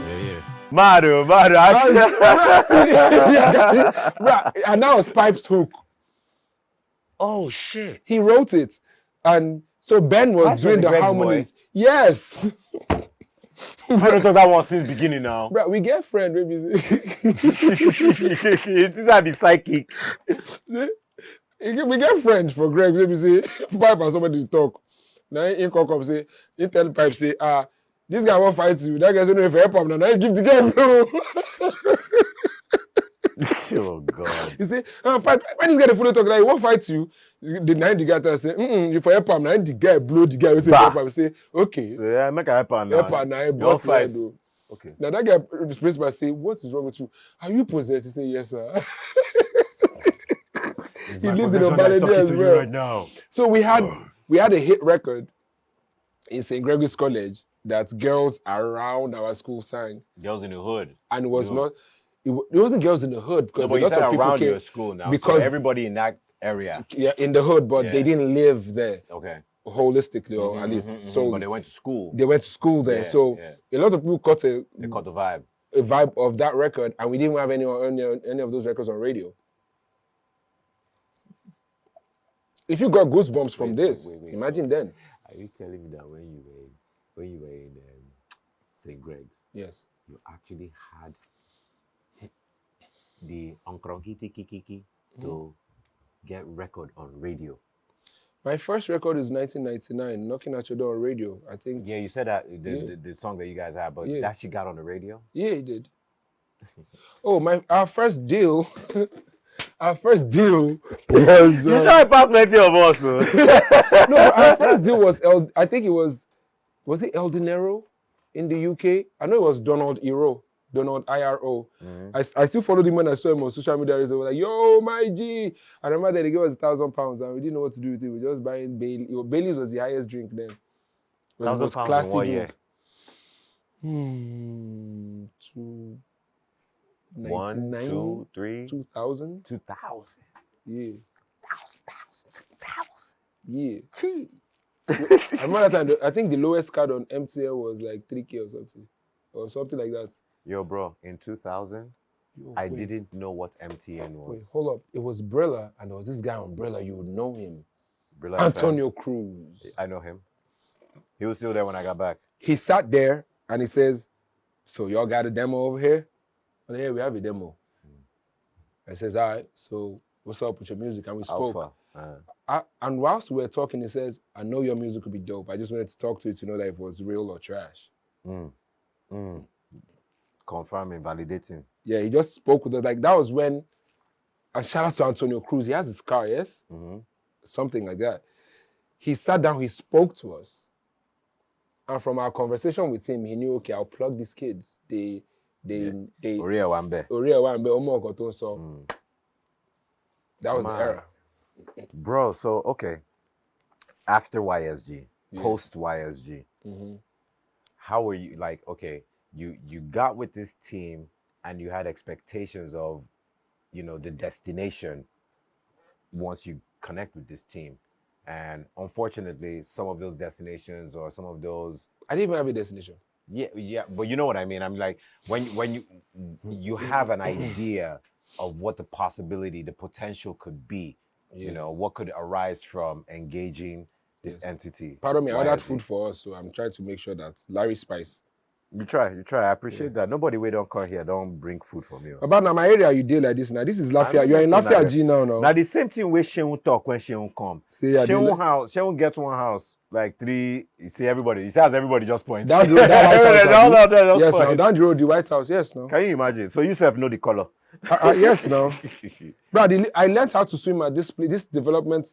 Yeah. Mario. And that was Pipe's hook. Oh shit! He wrote it, and so Ben was Pipe doing was the Greg's harmonies. Yes. I don't talk that one since beginning now. Bro, we get friend, maybe. It is a be psychic. We get friends for Greg. Maybe say Pipe and somebody to talk. Now he come up say, he tell Pipe say, this guy won't fight you. That guy say no if help him now. Now he give the game, bro. Oh God! You see, Pipe, when this guy the fully talk, like he won't fight you. The guy tell say, you for help him now. The guy blow the guy. We say help him. Say okay. So yeah, make a help now. Help him now. Boss fight. Okay. Now that guy, the principal say, what is wrong with you? Are you possessed? He say, yes, sir. He lived in a ballet as well. Right now. So we had a hit record in St. Gregory's College that girls around our school sang. Girls in the hood. And it was not, it wasn't girls in the hood because No, a lot of people around came your school now. because so everybody in that area. Yeah, in the hood, but they didn't live there. Okay. Holistically, or at least. So but they went to school. They went to school there. So a lot of people caught they caught the vibe. A vibe of that record, and we didn't have any of those records on radio. If you got goosebumps from this, imagine then. Are you telling me that when you were in St. Greg's, yes, you actually had the Onkronkiti Kikiki to get record on radio? My first record is 1999, Knocking at Your Door on radio, I think. Yeah, you said that, the song that you guys had, but that shit got on the radio? Yeah, it did. Our first deal... Our first deal was... you try to pass plenty of us, No, our first deal was... I think it was... Was it El Dinero in the UK? I know it was Donald Iro. Donald IRO. I still followed him when I saw him on social media. He was like, yo, my G. I remember that they gave us £1,000 and we didn't know what to do with it. We were just buying Bailey. Bailey's was the highest drink then. £1,000 in 1 year? 1, 2, 3, 2000. 2000. Yeah. 2000. Yeah. I remember that time, I think the lowest card on MTL was like 3K or something like that. Yo, bro, in 2000, I didn't know what MTN was. Wait, hold up. It was Brilla, and there was this guy on Brilla. You would know him. Brilla Antonio Cruz. I know him. He was still there when I got back. He sat there, and he says, so y'all got a demo over here? And yeah, we have a demo. I says, all right, so what's up with your music? And we spoke. And whilst we were talking, he says, I know your music could be dope. I just wanted to talk to you to know that if it was real or trash. Confirming, validating. Yeah, he just spoke with us. Like, that was when, and shout out to Antonio Cruz. He has his car, yes? Something like that. He sat down, he spoke to us. And from our conversation with him, he knew, okay, I'll plug these kids. They Oria Wambe. That was the era. Bro, so, okay. After YSG, post YSG, how were you, like, okay, you got with this team and you had expectations of, the destination once you connect with this team. And unfortunately, some of those destinations or some of those... I didn't even have a destination. Yeah, but you know what I mean? I'm like, when you have an idea of what the possibility, the potential could be, what could arise from engaging this entity. Pardon me, I ordered food for us, so I'm trying to make sure that Larry Spice. You try. I appreciate that. Nobody we don't call here, don't bring food for me. About now, my area, you deal like this now. This is Lafayette. You're in Lafayette G now. Now the same thing where Sheun talk when Sheun come. Sheun get one house, like 3. You see everybody. He says everybody just point. Down the road, yes, now down the road, the White House. Yes, no. Can you imagine? So you self know the color. Yes, no. But I learned how to swim at this development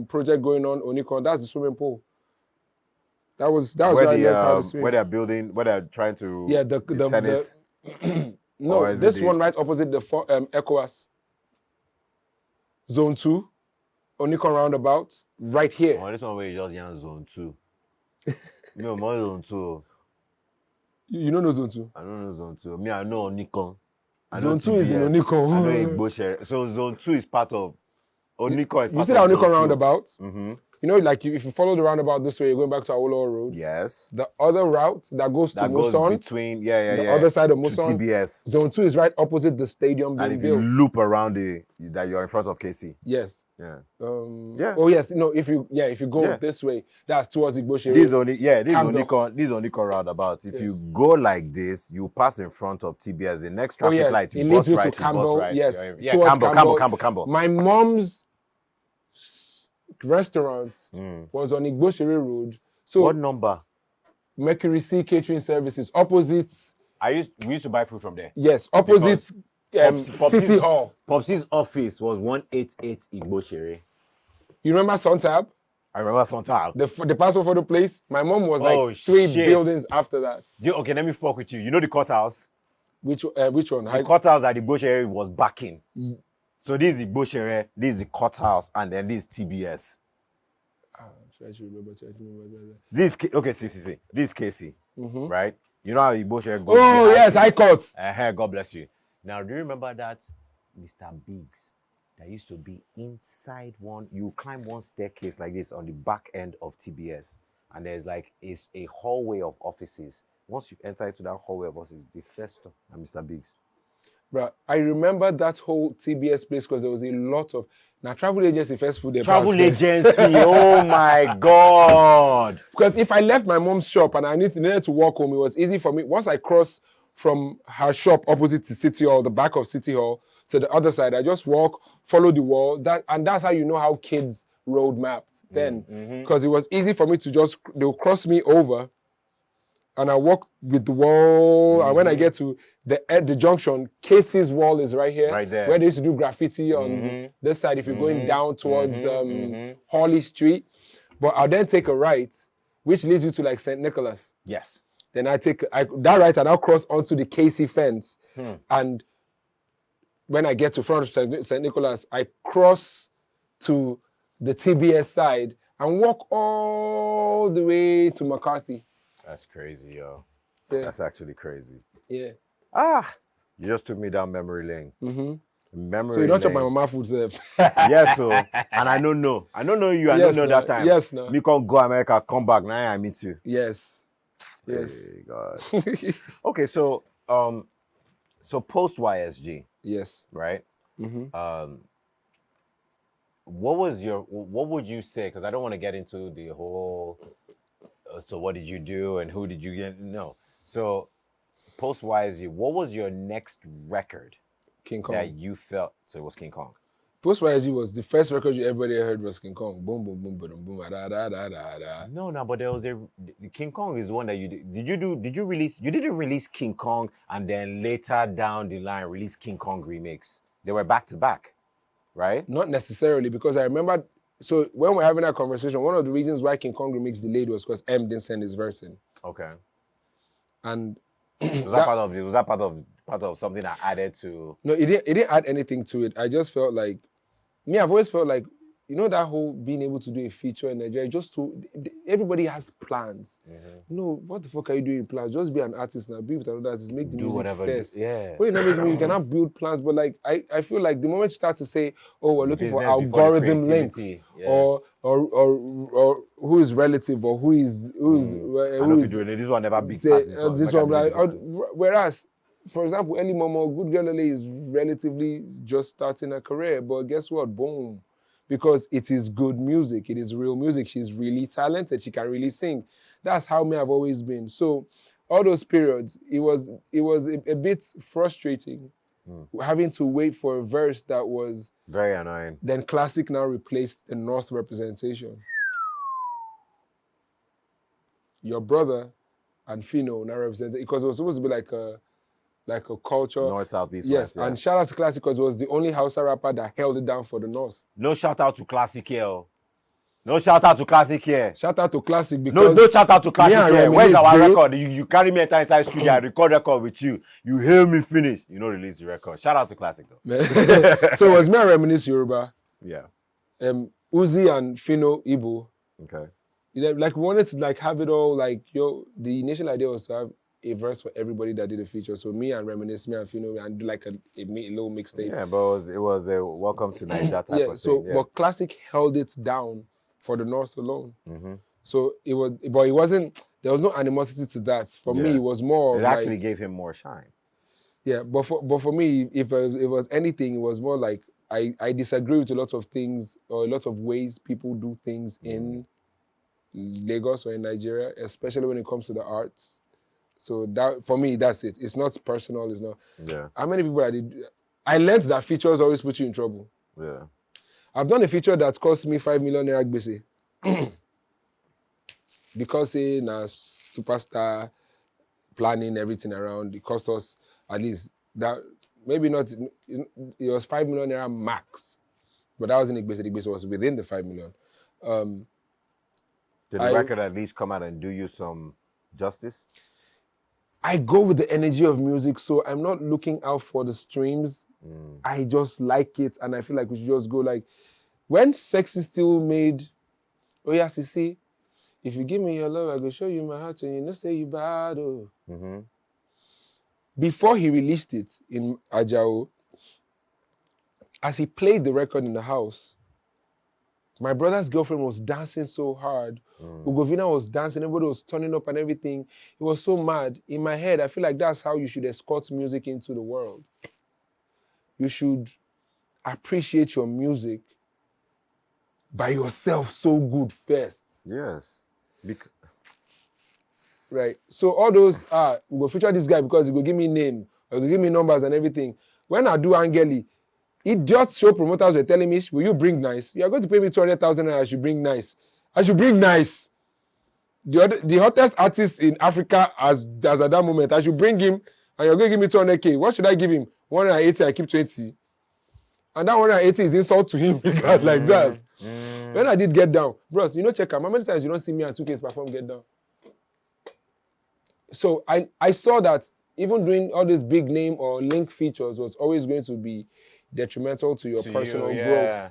project going on Onikon. That's the swimming pool. That was where I learned how to swim. Where they're building, where they're trying to the tennis. No, this one right opposite the ECOWAS. Zone 2, Onikon roundabout, right here. Oh, this one where you just young Zone 2. No, more Zone 2. You don't know Zone 2? I don't know Zone 2. Me, I know Onikon. Zone 2 is in Onikon. I know Igbo. So Zone 2 is part of Onikon. You see that Onikon roundabout? you know, like if you follow the roundabout this way, you're going back to Awolowo Road. Yes. The other route that goes to That goes Muson, between the other side of to Muson, TBS. Zone 2 is right opposite the stadium being And if built. you loop around that you're in front of KC. Yes. Yeah. Yeah. Oh yes. No. If you go this way, that's towards Igboshire. This only roundabout. If you go like this, you pass in front of TBS. The next traffic light, you bus right, you bus right. Yes. Yeah. Campbell. My mom's restaurant was on Igboshire Road. So what number? Mercury Sea Catering Services, opposite. We used to buy food from there. Yes, opposite City Hall. Popsy's office was 188 Igboshire. You remember Sontab? I remember Sontab. The password for the place. My mom was like 3 buildings after that. Okay, let me fuck with you. You know the courthouse? Which one? The courthouse that Igboshire was backing. So this is Igboshire, this is the courthouse, and then this is TBS. I should remember. This see. This is KC, right? You know how Igboshire goes. Oh yes, I caught. God bless you. Now, do you remember that Mr. Biggs that used to be inside one? You climb one staircase like this on the back end of TBS, and there's like a hallway of offices. Once you enter into that hallway of offices, the first stop, and Mr. Biggs. Bro, I remember that whole TBS place because there was a lot of travel agency first food. Travel agency, oh my God! Because if I left my mom's shop and I needed to walk home, it was easy for me. Once I crossed from her shop opposite to City Hall, the back of City Hall, to the other side, I just walk, follow the wall. That's how you know how kids road mapped then, because it was easy for me to they'll cross me over. And I walk with the wall, and when I get to the junction, Casey's wall is right here, right there, where they used to do graffiti on this side. If you're going down towards Hawley Street, but I'll then take a right, which leads you to like St. Nicholas. Yes. Then I take that right, and I'll cross onto the Casey fence, and when I get to front of St. Nicholas, I cross to the TBS side and walk all the way to McCarthy. That's crazy, yo. Yeah. That's actually crazy. Yeah. You just took me down memory lane. Memory so you don't lane. chop my mama food, sir. Yes, so. And I don't know. I don't know you. I don't know that time. Yes, no. Me can't go America, come back. Now I meet you. Yes. Yes. Hey, God. Okay, so post YSG. Yes. Right? What would you say? Because I don't want to get into the whole. So what did you do and who did you get? No. So post YSG, what was your next record? King Kong. That you felt? So it was King Kong. Post YSG was the first record everybody heard was King Kong. Boom, boom, boom, boom, boom, da da da da da. No, but there was the King Kong is the one that you did. Did you release? You didn't release King Kong and then later down the line release King Kong remix. They were back to back, right? Not necessarily, because I remember. So when we're having that conversation, one of the reasons why King Kong remix delayed was because M didn't send his verse in. Okay. And was that part of something I added to? No, it didn't add anything to it. I just felt like I've always felt like, you know, that whole being able to do a feature in Nigeria, everybody has plans. No, what the fuck are you doing plans? Just be an artist now, be with another artist, make the music first. Yeah. When you not make music, you cannot build plans. But like I feel like the moment you start to say, oh, we're looking for algorithm links, or who is relative, or who is this one never beat this one. Whereas, for example, Ellie Momo, Good Girl LA is relatively just starting her career, but guess what? Boom. Because it is good music. It is real music. She's really talented. She can really sing. That's how me I've always been. So all those periods, it was a bit frustrating having to wait for a verse that was very annoying. Then Classic now replaced the North representation. Your brother and Fino now represented, because it was supposed to be like a culture. North, South, East, yes, West. Yeah. And shout out to Classic because it was the only Hausa rapper that held it down for the North. No shout out to Classic here. No shout out to Classic here. Shout out to Classic because... No shout out to Classic here. Where's our record? You carry me inside studio, I record with you. You hear me finish. You know, release the record. Shout out to Classic though. So it was me and Reminisce Yoruba. Yeah. Uzi and Fino Igbo. Okay. Like we wanted to like have it all like, the initial idea was to have a verse for everybody that did a feature. So me and Reminisce, me and Fino, and do like a little mixtape. Yeah, but it was a welcome to Nigeria type of thing. But Classic held it down for the North alone. Mm-hmm. So it was, but it wasn't. There was no animosity to that. For me, Yeah. it was more It of actually like, gave him more shine. yeah. But for me, if it was anything, it was more like I disagree with a lot of things or a lot of ways people do things in Lagos or in Nigeria, especially when it comes to the arts. So that for me, that's it. It's not personal. It's not. Yeah. How many people I did? I learned that features always put you in trouble. Yeah. I've done a feature that cost me 5 million naira gbese. Because say na superstar planning everything around, it cost us at least that, maybe not, it was 5 million naira max, but that wasn't the gbese was within the 5 million. Did the record at least come out and do you some justice? I go with the energy of music, so I'm not looking out for the streams. I just like it, and I feel like we should just go. Like when Sexy Still made, oh yeah, see, if you give me your love, I go show you my heart, and you know say you bad. Oh. Mm-hmm. Before he released it in Ajao, as he played the record in the house, my brother's girlfriend was dancing so hard. Ugovina was dancing, everybody was turning up and everything. It was so mad. In my head, I feel like that's how you should escort music into the world. You should appreciate your music by yourself so good first. Yes. Right. So all those, we go feature this guy because he go give me name, or he go give me numbers and everything. When I do Angeli, idiot show promoters were telling me, will you bring nice? You are going to pay me 200,000 and I should bring nice. I should bring nice. The hottest artist in Africa as at that moment, I should bring him and you're going to give me 200K. What should I give him? 180, I keep 20. And that 180 is insult to him because like that. When I did Get Down, bros, you know, check out how many times you don't see me and 2K's perform Get Down. So I saw that even doing all these big name or link features was always going to be detrimental to your personal growth.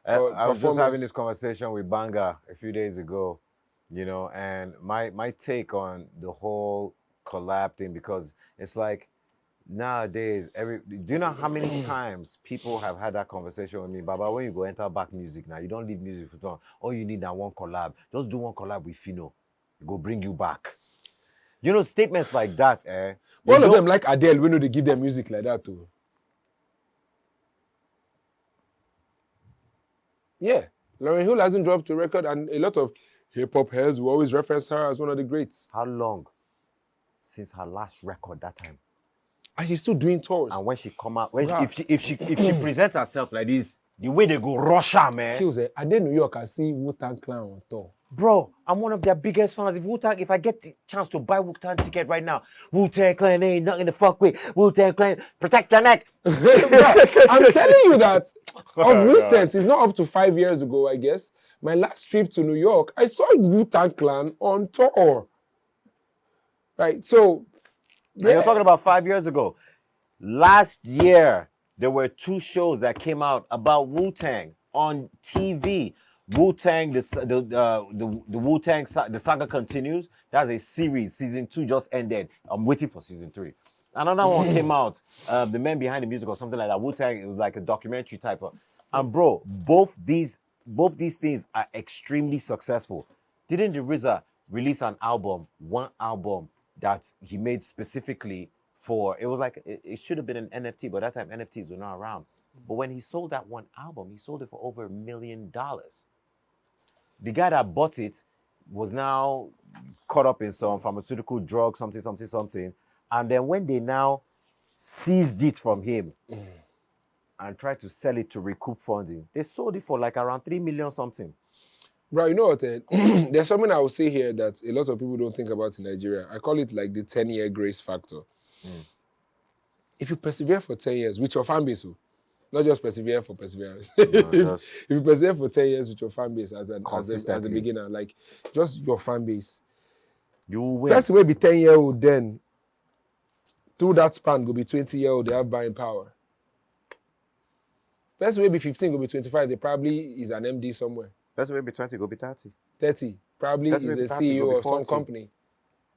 I was just having this conversation with Banga a few days ago, you know, and my take on the whole collab thing, because it's like nowadays, do you know how many times people have had that conversation with me? Baba, when you go enter back music now, you don't leave music for long. All you need now one collab. Just do one collab with Fino. It go bring you back. You know, statements like that, All of them like Adele, we know they give them music like that too. Yeah. Lauryn Hill hasn't dropped a record, and a lot of hip-hop heads will always reference her as one of the greats. How long since her last record that time? And she's still doing tours. And when she come out, if she presents herself like this, the way they go rush her, man. Killz, I did New York, I see Wu-Tang Clan on tour. Bro, I'm one of their biggest fans. If I get the chance to buy Wu-Tang ticket right now, Wu-Tang Clan ain't nothing to fuck with. Wu-Tang Clan, protect your neck. I'm telling you that of recent, it's not up to 5 years ago, I guess. My last trip to New York, I saw Wu-Tang Clan on tour. Right, so... Yeah. And you're talking about 5 years ago. Last year, there were 2 shows that came out about Wu-Tang on TV. Wu-Tang, the Wu-Tang, the saga continues. That's a series. Season 2 just ended. I'm waiting for season 3. Another one came out. The Men Behind the Music or something like that. Wu-Tang, it was like a documentary type of. And bro, both these things are extremely successful. Didn't the RZA release one album that he made specifically for? It was like it should have been an NFT, but that time NFTs were not around. But when he sold that one album, he sold it for over $1 million. The guy that bought it was now caught up in some pharmaceutical drug, something. And then when they now seized it from him and tried to sell it to recoup funding, they sold it for like around 3 million something. Bro, you know what? There's something I will say here that a lot of people don't think about in Nigeria. I call it like the 10-year grace factor. If you persevere for 10 years with your fan base, not just persevere for perseverance. If you persevere for 10 years with your fan base as a beginner, like just your fan base, you will win. That's the way be 10-year-old then. Through that span, go be 20-year-old, they have buying power. Best way be 15, go be 25, they probably is an MD somewhere. Best way be 20, go be 30. 30, probably is a CEO of some company.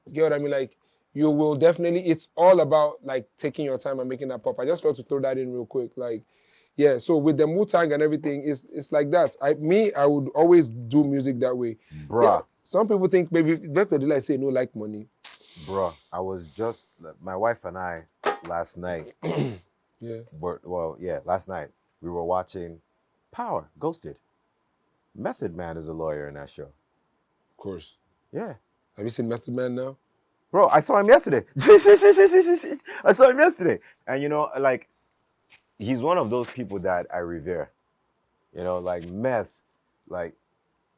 You get what I mean? Like, you will definitely, it's all about like taking your time and making that pop. I just want to throw that in real quick. Like, Yeah, so with the Wu-Tang and everything, it's like that. I would always do music that way. Yeah, Bruh, some people think maybe Vector Delight say no like money. bruh. I was just my wife and I last night. Yeah. Last night we were watching Power, Ghosted. Method Man is a lawyer in that show. Of course. Yeah. Have you seen Method Man now? Bro, I saw him yesterday. I saw him yesterday. And you know, like, he's one of those people that I revere. You know, like Meth, like,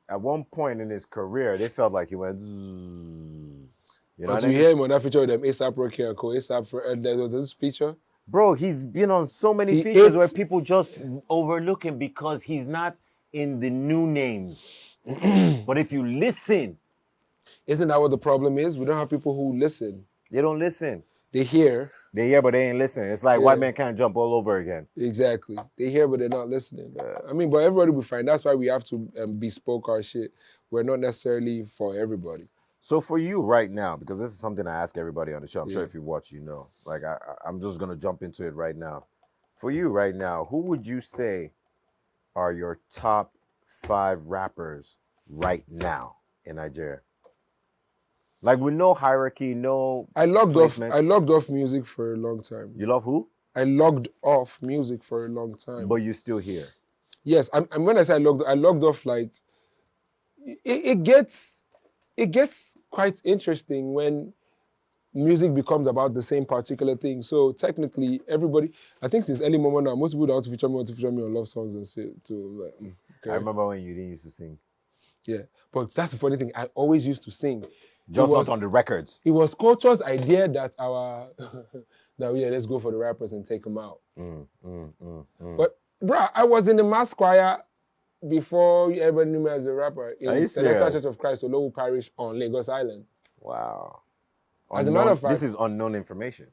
at one point in his career, they felt like he went, you know But what you I mean? hear him on that feature with them ASAP Rocky and Co. ASAP for there was this feature. Bro, he's been on so many He features ate- where people just overlook him because he's not in the new names. But if you listen, Isn't that what the problem is? We don't have people who listen. they don't listen. They hear. They hear, but they ain't listening. It's like white man can't jump all over again. Exactly. They hear, but they're not listening. I mean, but everybody will find. That's why we have to bespoke our shit. We're not necessarily for everybody. So for you right now, because this is something I ask everybody on the show, I'm sure Yeah. if you watch, you know. Like, I'm just going to jump into it right now. For you right now, who would you say are your top 5 rappers right now in Nigeria? Like, with no hierarchy, no I logged placement. off music for a long time. You love who? I logged off music for a long time. But you're still here. Yes, and when I say I logged off, like it gets quite interesting when music becomes about the same particular thing. So technically, everybody, I think since early moment now, most people that want to feature me on love songs and shit too. Like, okay. I remember when you didn't used to sing. Yeah, but that's the funny thing. I always used to sing. Just not on the records. It was culture's idea that let's go for the rappers and take them out. But bruh, I was in the mass choir before everybody knew me as a rapper in Celestial Church of Christ, Olowu Parish on Lagos Island. Wow. As a matter of fact, this is unknown information.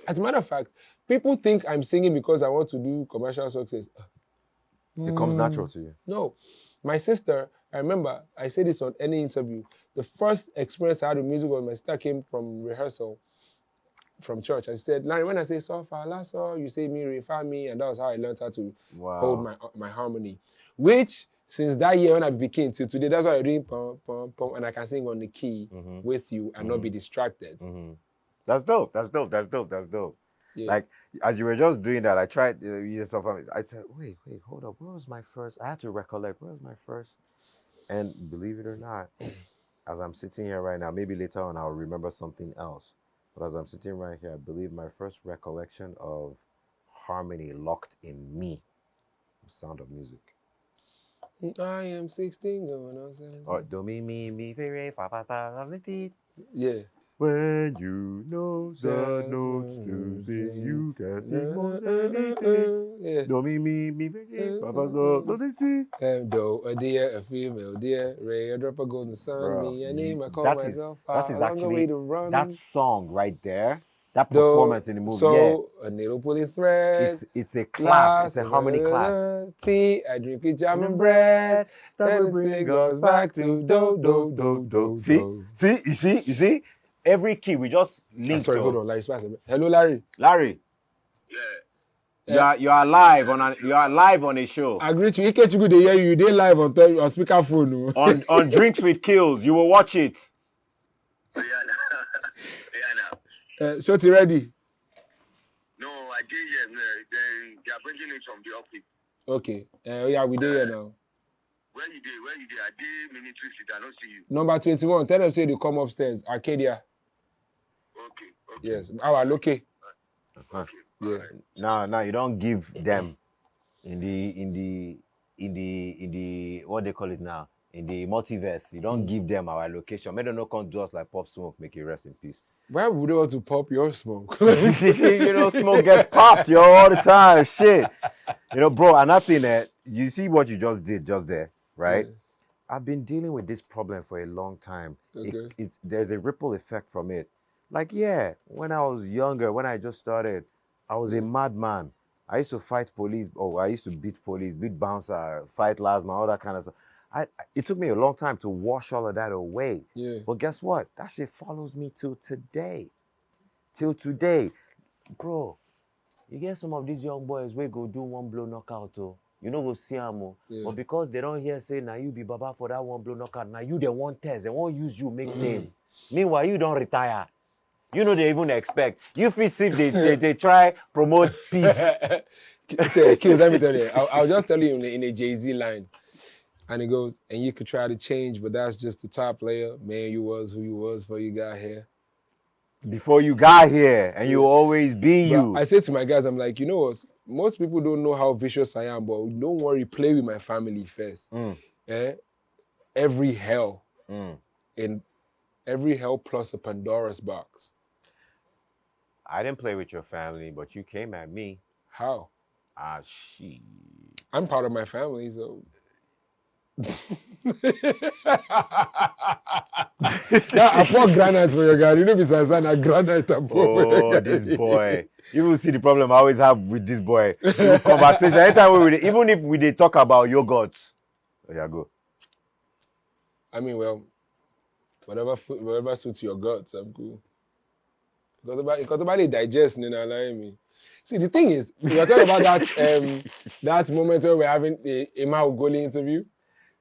As a matter of fact, people think I'm singing because I want to do commercial success. It comes natural to you. No. My sister, I remember, I say this on any interview, the first experience I had with music was my sister came from rehearsal from church. I said, Larry, when I say so far, last so, you say me, refer me, and that was how I learned how to hold my harmony. Which, since that year when I became till today, that's why I'm doing pom, pom, pom, and I can sing on the key with you and not be distracted. That's dope. That's dope. That's dope. That's dope. Yeah. Like, as you were just doing that, I tried, I said, wait, hold up. Where was my first? I had to recollect. Where was my first? And believe it or not, as I'm sitting here right now, maybe later on I'll remember something else. But as I'm sitting right here, I believe my first recollection of harmony locked in me was Sound of Music. I am 16 going on 17. Oh, do mi very fa fa sa la ti. Yeah. When you know the notes to sing, you can sing most anything. Yeah. Do mi very fa fa sa la ti. Do a deer, a female deer, ray, a drop of golden sun, me, a name, I call myself. That is actually run. that song right there. That performance in the movie, so a needle pulling thread. It's a class. It's a harmony class. Tea, I drink with jam and bread. That will bring us back to do do do do. See, you see. Every key we just linked. Sorry, hold on, Larry. Hello, Larry. Larry. Yeah. You are live on a show. I agree to you. Ikechuku dey hear you. Dey live on speakerphone. on Drinks with Killz. You will watch it. Shorty ready? No, I did here. They are bringing it from the office. Okay. Yeah, we did here now. Where you did? I did military seat. I don't see you. Number 21. Tell them say they come upstairs. Arcadia. Okay. Yes. Our okay. Okay. Yeah. Now you don't give them in the what they call it now, in the multiverse. You don't give them our location. Maybe they don't come do us like Pop Smoke, make you rest in peace. Why would they want to pop your smoke? You know, smoke gets popped, yo, all the time. Shit. You know, bro, and nothing, you see what you just did just there, right? Yeah. I've been dealing with this problem for a long time. Okay. There's a ripple effect from it. Like, yeah, when I was younger, when I just started, I was a madman. I used to fight police. I used to beat police, beat bouncer, fight lasma, all that kind of stuff. It took me a long time to wash all of that away. Yeah. But guess what? That shit follows me till today. Till today. Bro, You get some of these young boys we go do one blow knockout, oh. You know, go see them, oh. Yeah. But because they don't hear say, now you be Baba for that one blow knockout, now you they want test, they won't use you, make name. Meanwhile, you don't retire. You know they even expect. You feel if they try promote peace. Killz, let me tell you. I'll just tell you in a Jay-Z line. And it goes, and you could try to change, but that's just the top layer. Man, you was who you was before you got here. Before you got here, and you always be But you. I say to my guys, I'm like, you know what? Most people don't know how vicious I am, but don't worry, play with my family first. Every hell, in every hell plus a Pandora's box. I didn't play with your family, but you came at me. How? Shit. I'm part of my family, so. I pour granite for your guy. You know, besides that, granite I pour for your guy. This boy. You will see the problem I always have with this boy. Conversation. Anytime even if we talk about yogurt. Oh, yeah, go. I mean, well, whatever suits your guts, I'm cool. Because about it digesting, you know, like me. See, the thing is, we were talking about that moment where we're having a Emma Ugoli interview.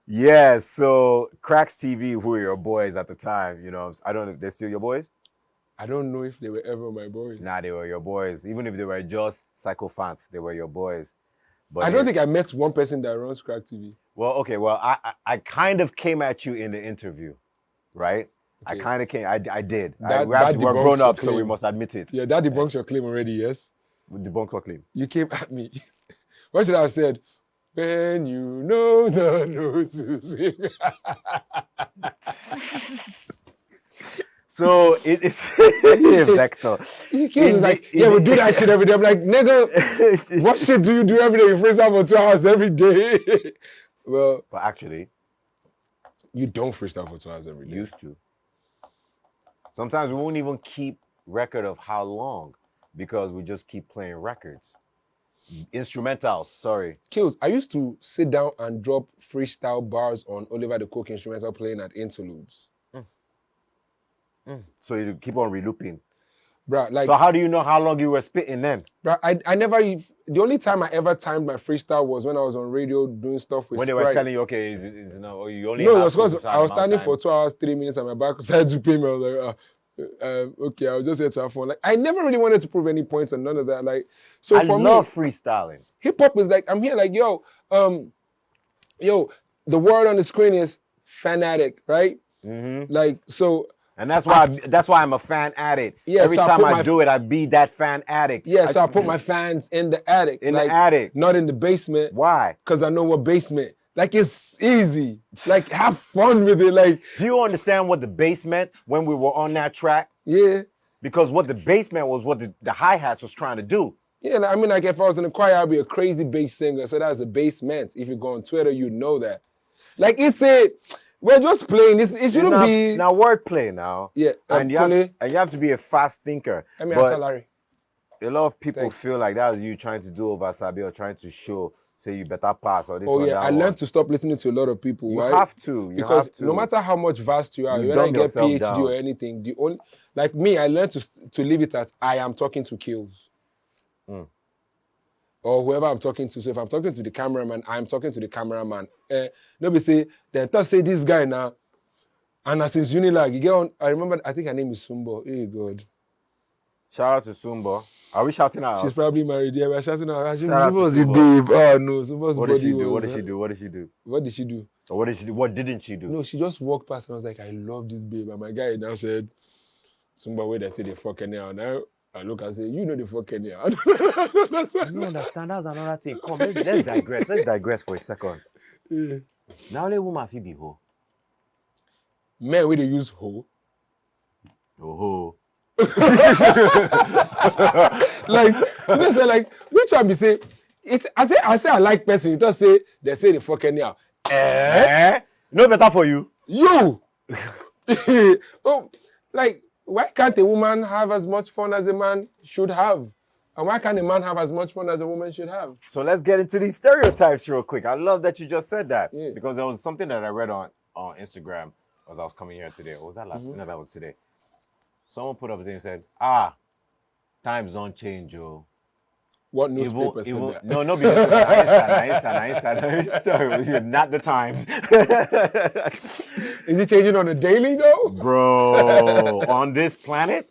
Yeah, so Cracks TV, who were your boys at the time, you know, I don't know if they're still your boys? I don't know if they were ever my boys. Nah, they were your boys. Even if they were just psychophants, they were your boys. But I don't think I met one person that runs Crack TV. Well, okay, well, I kind of came at you in the interview, right? Okay. I kind of came, I did. We're grown up, so we must admit it. Yeah, that debunks your claim already, yes? Debunk your claim. You came at me. What should I have said? When you know the notes to sing. So it's vector. Killz is like, yeah, we do that shit every day. I'm like, nigga, what shit do you do every day? You freestyle for 2 hours every day. Well, but actually, you don't freestyle for 2 hours every day. Used to. Sometimes we won't even keep record of how long because we just keep playing records. Instrumentals, sorry. Killz, I used to sit down and drop freestyle bars on Oliver the Coke instrumental playing at interludes. So you keep on relooping. Bruh, like, so how do you know how long you were spitting then? Bruh, I never, the only time I ever timed my freestyle was when I was on radio doing stuff with when they Sprite. were telling you, okay, is no, you only no, have it was because I was standing for 2 hours, 3 minutes and my back started to pay me. I was like, okay, I was just here to have fun. Like, I never really wanted to prove any points and none of that. Like, so I for love me, freestyling. Hip hop is like, I'm here like, yo, the word on the screen is fanatic, right? Like, so. And that's why I'm a fan addict. Yeah, every so time I do it, I be that fan addict. Yeah, so I put my fans in the attic. In the attic. Not in the basement. Why? Because I know what basement. Like, it's easy. Like, have fun with it. Like, do you understand what the bass meant when we were on that track? Yeah. Because what the bass meant was what the hi-hats was trying to do. Yeah, I mean, like, if I was in the choir, I'd be a crazy bass singer. So that's a bass meant. If you go on Twitter, you'd know that. Like, we're just playing. It shouldn't be... Now, wordplay now. Yeah. And you have to be a fast thinker. I mean, that's Larry. A lot of people feel like that was you trying to do over Sabi or trying to show, say you better pass or this or that. I learned to stop listening to a lot of people, you right? Have to. Because no matter how much vast you are, you don't get PhD or anything. The only, like me, I learned to leave it at I am talking to Killz. Or whoever I'm talking to. So if I'm talking to the cameraman, I'm talking to the cameraman. Nobody say, then just say this guy now. And since Unilag, you get on, I remember, I think her name is Sumbo. Hey, God. Shout out to Sumbo. Are we shouting out? She's probably married. Yeah, we're shouting out. Sumbo's the babe. Oh, no. Sumbo's what did she do? What did she do? What did she do? What did she do? Or what did she do? What didn't she do? No, she just walked past and I was like, I love this babe. And my guy now said, Sumbo, wait, I say they fucking now. I look and say, you know the fucking now. I don't understand. That's another thing. Come, let's digress. Let's digress for a second. Yeah. Now let woman feel be hoe. Men we they use hoe. Oh. Like, you say like, which one be say? I say I like person. You just say they say the fucking now. No better for you. You. Oh, like, why can't a woman have as much fun as a man should have? And why can't a man have as much fun as a woman should have? So let's get into these stereotypes real quick. I love that you just said that. Yeah. Because there was something that I read on Instagram as I was coming here today. Or was that last? No, that was today. Someone put up a thing and said, times don't change, yo. What newspaper said that? No, no, because Einstein. Not the Times. Is it changing on a daily though? Bro, on this planet?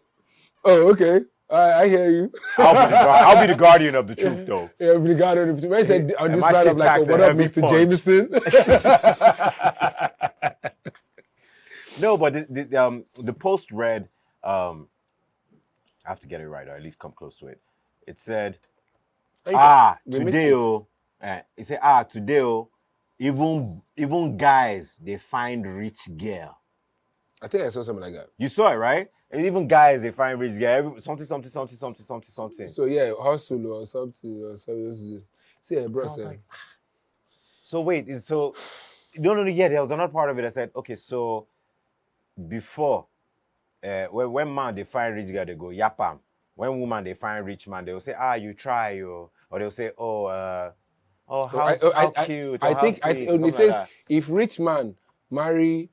Oh, okay. I hear you. I'll be the guardian of the truth, though. Yeah, I'll be the guardian of the truth. When I said on this planet, I'm like, oh, what up, heavy Mr. punch. Jameson? No, but the post read, I have to get it right, or at least come close to it. It said, today, even guys, they find rich girl. I think I saw something like that. You saw it, right? And even guys, they find rich girl. Something. So yeah, hustle or something. See, bro. So, like, so wait, so no, yeah, there was another part of it. I said, okay, so before, when man they find rich girl, they go yapam. When woman they find rich man, they will say, you try, or they'll say, how cute. I think it says like if rich man marry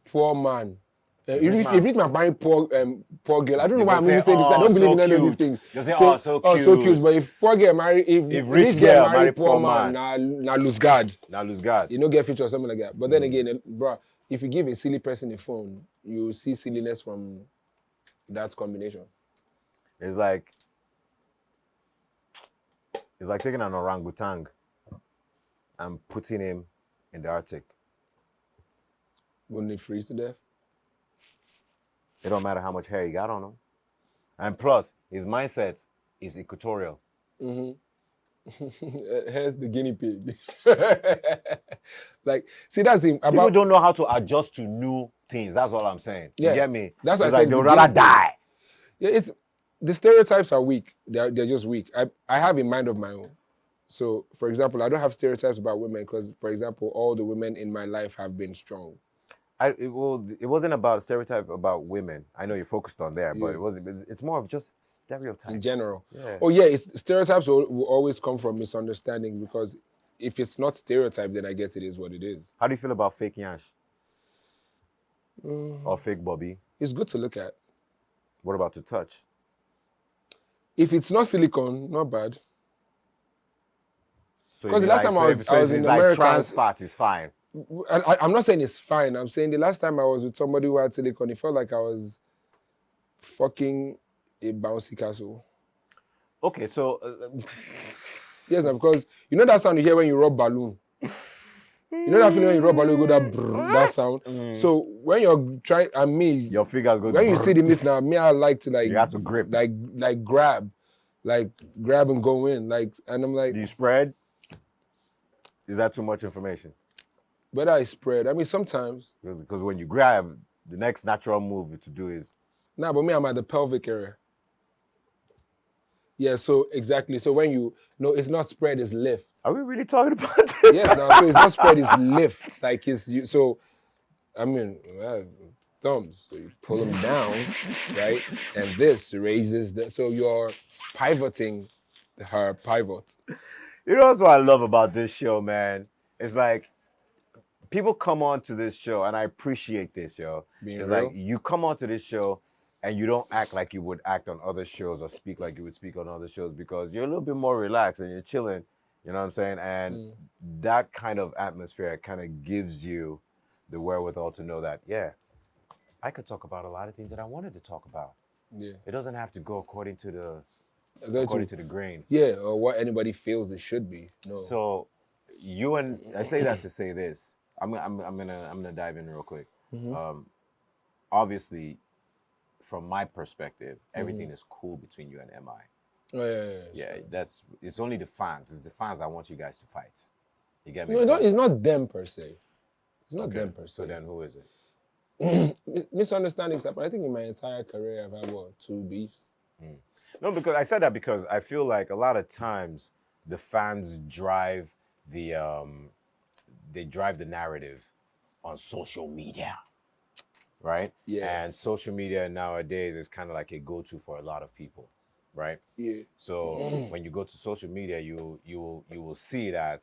poor man. If rich man marry poor girl, I don't know why I'm even saying this. I don't believe in any of these things. They say, so cute. But if poor girl marry, if rich girl marry poor man, now lose guard. You know, get feature or something like that. But then again, bro, if you give a silly person a phone, you see silliness from that combination. It's like taking an orangutan and putting him in the Arctic. Wouldn't it freeze to death? It don't matter how much hair he got on him. And plus, his mindset is equatorial. Mm-hmm. Here's the guinea pig. Like, see, that's the thing. People don't know how to adjust to new things. That's all I'm saying. You get me? That's what it's like they'd rather die. Yeah, the stereotypes are weak. They're just weak. I have a mind of my own. So, for example, I don't have stereotypes about women because, for example, all the women in my life have been strong. It wasn't about a stereotype about women. I know you focused on there, but it's more of just stereotypes. In general. Yeah. Oh, yeah, stereotypes will always come from misunderstanding because if it's not stereotype, then I guess it is what it is. How do you feel about fake Yansh? Or fake Bobby? It's good to look at. What about to touch? If it's not silicone, not bad. Because the last time I was in America, trans fat is fine. I'm not saying it's fine. I'm saying the last time I was with somebody who had silicone, it felt like I was fucking a bouncy castle. Okay, so yes, because you know that sound you hear when you rub balloon. You know that feeling when you rub balloon, you go that brrr, that sound. So when you're trying, your fingers go. When you see the mist now, I like to you have to grip, like grab and go in, and I'm like. Do you spread? Is that too much information? But I spread. Sometimes. Because when you grab, the next natural move to do is. Nah, but me, I'm at the pelvic area. Yeah, so exactly. So when it's not spread, it's lift. Are we really talking about this? Yes, no, so it's not spread, it's lift. Like thumbs. So you pull them down, right? And this raises so you're pivoting her pivot. You know what I love about this show, man? It's like people come on to this show, and I appreciate this, yo. It's real? Like you come on to this show and you don't act like you would act on other shows or speak like you would speak on other shows because you're a little bit more relaxed and you're chilling, you know what I'm saying? And that kind of atmosphere kind of gives you the wherewithal to know that, yeah, I could talk about a lot of things that I wanted to talk about. Yeah. It doesn't have to go according to the grain. Yeah, or what anybody feels it should be. No. So I say that to say this. I'm gonna dive in real quick. Mm-hmm. Obviously, from my perspective, everything is cool between you and MI. Oh, yeah. It's only the fans. It's the fans I want you guys to fight. You get me? No, it's not them per se. It's not them per se. So then who is it? Misunderstandings happen. I think in my entire career I've had 2 beefs. No, because I said that because I feel like a lot of times the fans drive the narrative on social media, right? Yeah. And social media nowadays is kind of like a go-to for a lot of people, right? Yeah. So when you go to social media, you will see that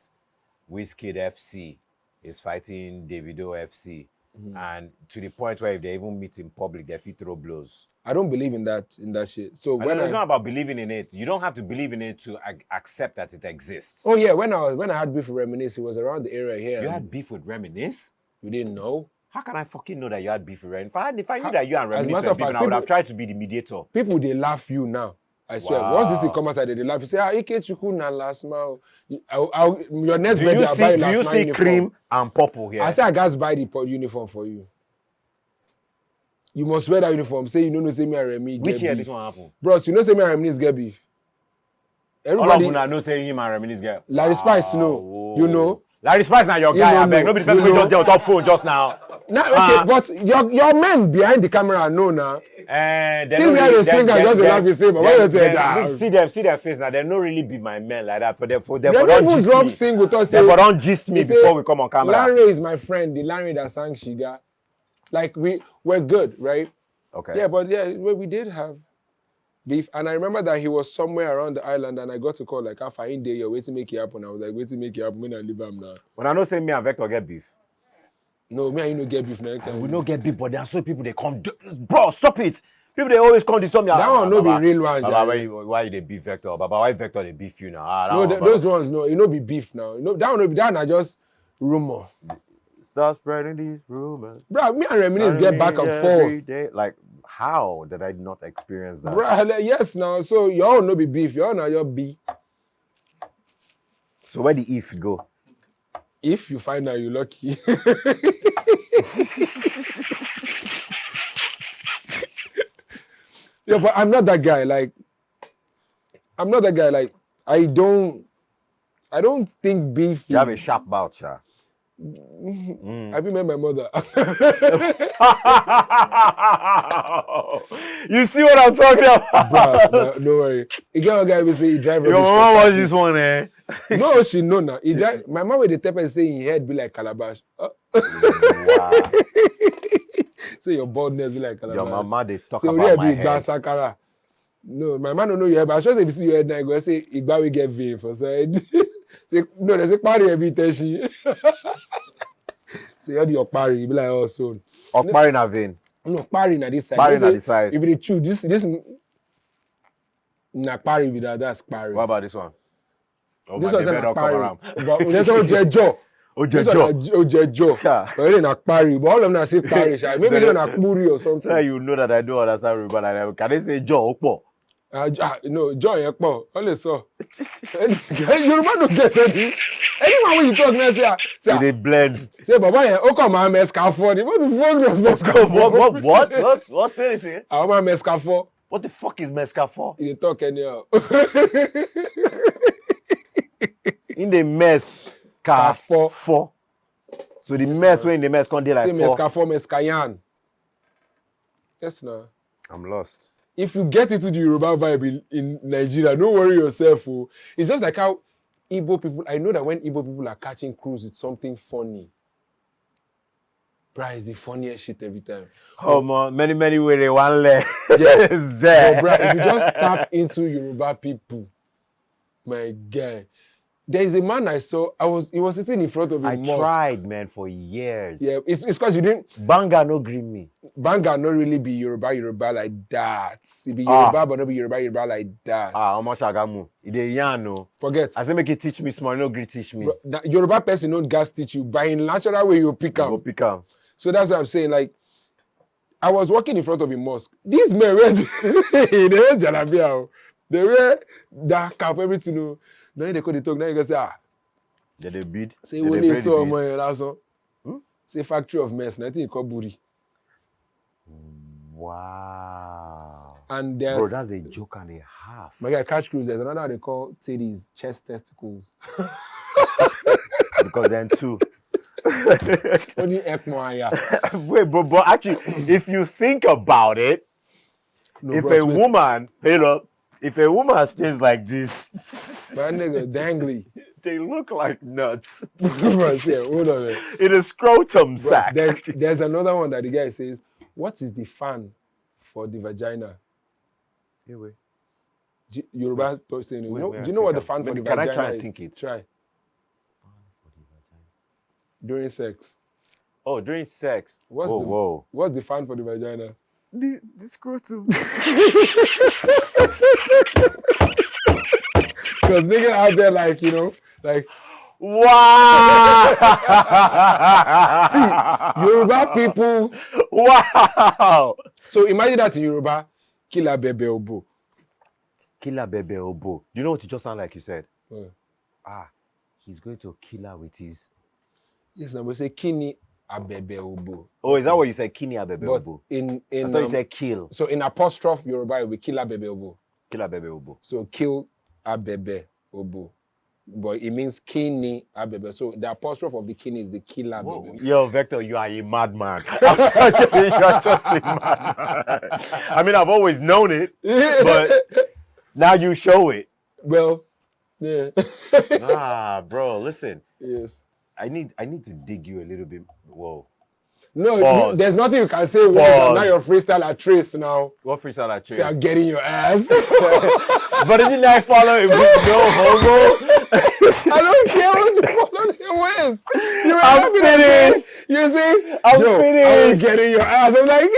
Wizkid FC is fighting Davido FC, and to the point where if they even meet in public, they fit throw blows. I don't believe in that shit. So It's not about believing in it. You don't have to believe in it to accept that it exists. Oh yeah, when I had beef with Reminisce, it was around the area here. You had beef with Reminisce? You didn't know? How can I fucking know that you had beef with Reminisce? If I knew that you and Reminisce were of beefing, fact, I would have tried to be the mediator. People, they laugh you now. I swear. Wow. Once this thing come outside, they laugh. You say, Ike na last mile. Your next birthday, I'll buy you last mile Do you see uniform. cream and purple here? I say, I guys buy the uniform for you. You must wear that uniform. Say you don't know, say me and Remy get Which year beef. this one happened? Bros, you know, say me and Reminisce get beef. Everybody, All of them know say him and Reminisce get. Larry Spice, no. You know. Larry Spice now your guy, I beg. Nobody person just there on top phone just now. Nah, okay, but your men behind the camera know now. See guys swing and just laugh you say, but what you say? See their face now. They don't really be my men like that. For them don't even drop single to say. They don't gist me before we come on camera. Larry is my friend. The Larry that sang Shiga. Like we're good, right? Okay. Yeah, but yeah, we did have beef, and I remember that he was somewhere around the island, and I got to call like after in day, you're waiting to make it happen. I was like, wait to make it happen when I leave him now. When I know say me and Vector get beef. No, me and you no get beef next time. We don't get beef, but there are so people they come. Bro, stop it. People they always come disturb me. That one no be real one. Baba, why they beef Vector? Baba, why Vector they beef you now? No, those ones no, it no be beef now. You know that one no be that na just rumor. Start spreading these rumors. Bro, me and Reminisce get back and forth. Day. Like, how did I not experience that? Bro, yes now. So y'all no be beef. Y'all now your be. So where the if go? If you find out, you're lucky. Yeah, but I'm not that guy. Like, I don't think beef. You have a sharp bout, Sha. Have you met my mother? You see what I'm talking about? Bruh, no worry. You get a guy will say he drive. Your mama watch this one, eh? No, she know now. He drive. My mom with the tepper say he head be like calabash. Wow. Say your baldness be like calabash. Your mama they talk so about my be head. Sakara. No, my man don't know your head, but I just if you see your head now, you go say Igba will get vein for side. Say no, they say party every teshi. So you your party, you be like oh so. Okpari na vein. No, party na this side. Party na this side. If you chew this na party with that's party. What about this one? Oh, This one's not a party. around. But there's no Jejo. Ojejo. Yeah. But then a party. But all of them are say party. Maybe they're a Kuri or something. So you know that I don't understand Yoruba like that. Can they say Joe Okpo? No, Joy Ekpo. Only so. Yoruba don't get any. Anyone when you talk now say They blend. say Baba yeah, oh come on mescafo. What the fuck does mescafo? What's it? I want mescafo. What the fuck is mesca for? You talk anyhow. In the mess, car four. So the mess when in the mess can't do like say four. mescafo, mescayan. Yes, no. I'm lost. If you get into the Yoruba vibe in Nigeria, don't worry yourself. Oh. It's just like how Igbo people, I know that when Igbo people are catching cruise, it's something funny. Bruh, it's the funniest shit every time. Oh man, many way they want leg. Yes. There. But bruh, if you just tap into Yoruba people, my guy. There is a man I saw, he was sitting in front of a mosque. I tried, man, for years. Yeah, it's because you didn't. Banga no green me. Banga not really be Yoruba like that. It be Yoruba, but not be Yoruba like that. How much agamu? It dey yarn no. Forget. I say make it teach me small, no gree teach me. Yoruba person don't gas teach you. By in natural way you pick up. Go pick up. So that's what I'm saying. Like, I was walking in front of a mosque. These men wear they wear jalabia. They wear that cap, everything. You know. Now they call the talk. Now you go say They beat. Say only so money also. Say factory of mess. Nothing called booty. Wow. And bro, that's a joke and a half. My guy, catch cruise. There's another one they call titties, chest testicles. Because then two. Only ECMO, yeah. Wait, but actually, if you think about it, no, if bro, a woman, if a woman stays like this, my nigga, dangly. They look like nuts. Bro, yeah, hold on, man. In a scrotum sack. There's another one that the guy says, what is the fan for the vagina? Anyway. Yoruba saying, do you know what the fan for the vagina is? Can I try and think it? Try. During sex. Oh, during sex. Whoa. What's the fan for the vagina? The scrotum. Because niggas out there like, like, wow. see, Yoruba people. Wow. So imagine that in Yoruba, killer bebe obo. Killer bebe obo. You know what it just sound like you said? Yeah. He's going to kill her with his... Yes, now we say kini abebe obo. Oh, is that what you said? Kini abebe But obo. in I thought you said kill. So in apostrophe Yoruba, it will be killer bebe obo. Killer bebe obo. So kill abebe obo. But it means kini abebe. So the apostrophe of the kini is the killer bebe. Yo, Vector, you are a madman. You are just a madman. I mean, I've always known it, but now you show it. Well, yeah. Bro, listen. Yes. I need to dig you a little bit. Whoa. No, there's nothing you can say. Now you're freestyle at Trace now. What freestyle at Trace? So you're getting your ass. But didn't I follow it with no homo? I don't care what you follow them with. I'm finished. You see? I'm finished. I'm getting your ass. I'm like,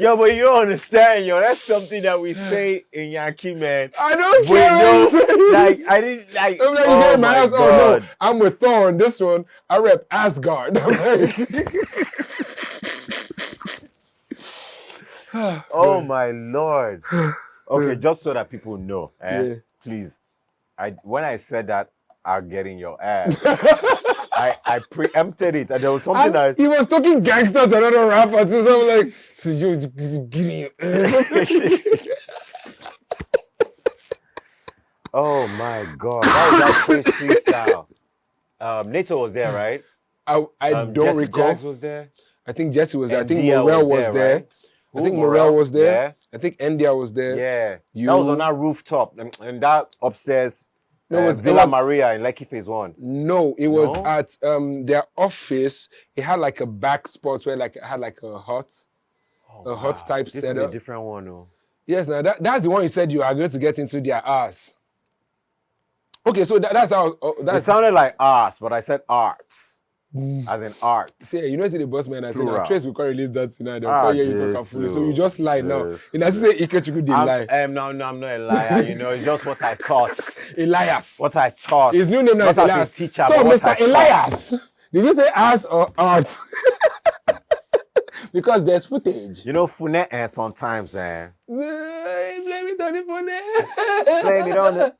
Yo, but you don't understand, yo. That's something that we say in Yankee, man. I don't care. I didn't like. I'm like, oh my ass. God. Oh no, I'm with Thorn. This one, I rep Asgard. I'm like, oh my Lord. Okay, just so that people know, please. When I said that, I'm getting your ass. I preempted it, and there was something that he was talking gangster to another rapper too. So I'm like, so you getting your ass. Oh my God, that was that Prince freestyle. Nato was there, right? I don't Jesse recall. Jags was there. I think Jesse was there. I think Ndia Morel was there. Right? I think Morel was there. Yeah. I think India was there. Yeah. That was on that rooftop and that upstairs. No, it was Villa Maria in Lekki Phase 1. No, it was at their office. It had like a back spot where like it had like a hot type this setup. This is a different one, though. Yes, now that's the one you said you are going to get into their ass. Okay, so that's how. It sounded like arts, but I said arts. As in art. See, you know, the boss man, I said, Plural. Trace, we can't release that tonight. So you just lie now. And I say, Ikechukwu did lie. No, I'm not a liar. You know, it's just what I thought. Elias. What I thought. His new name now is Elias. Teacher, so, Mr. Elias, did you say ass or art? Because there's footage. You know, Fune sometimes, blame it on the Fune. Blame it on the...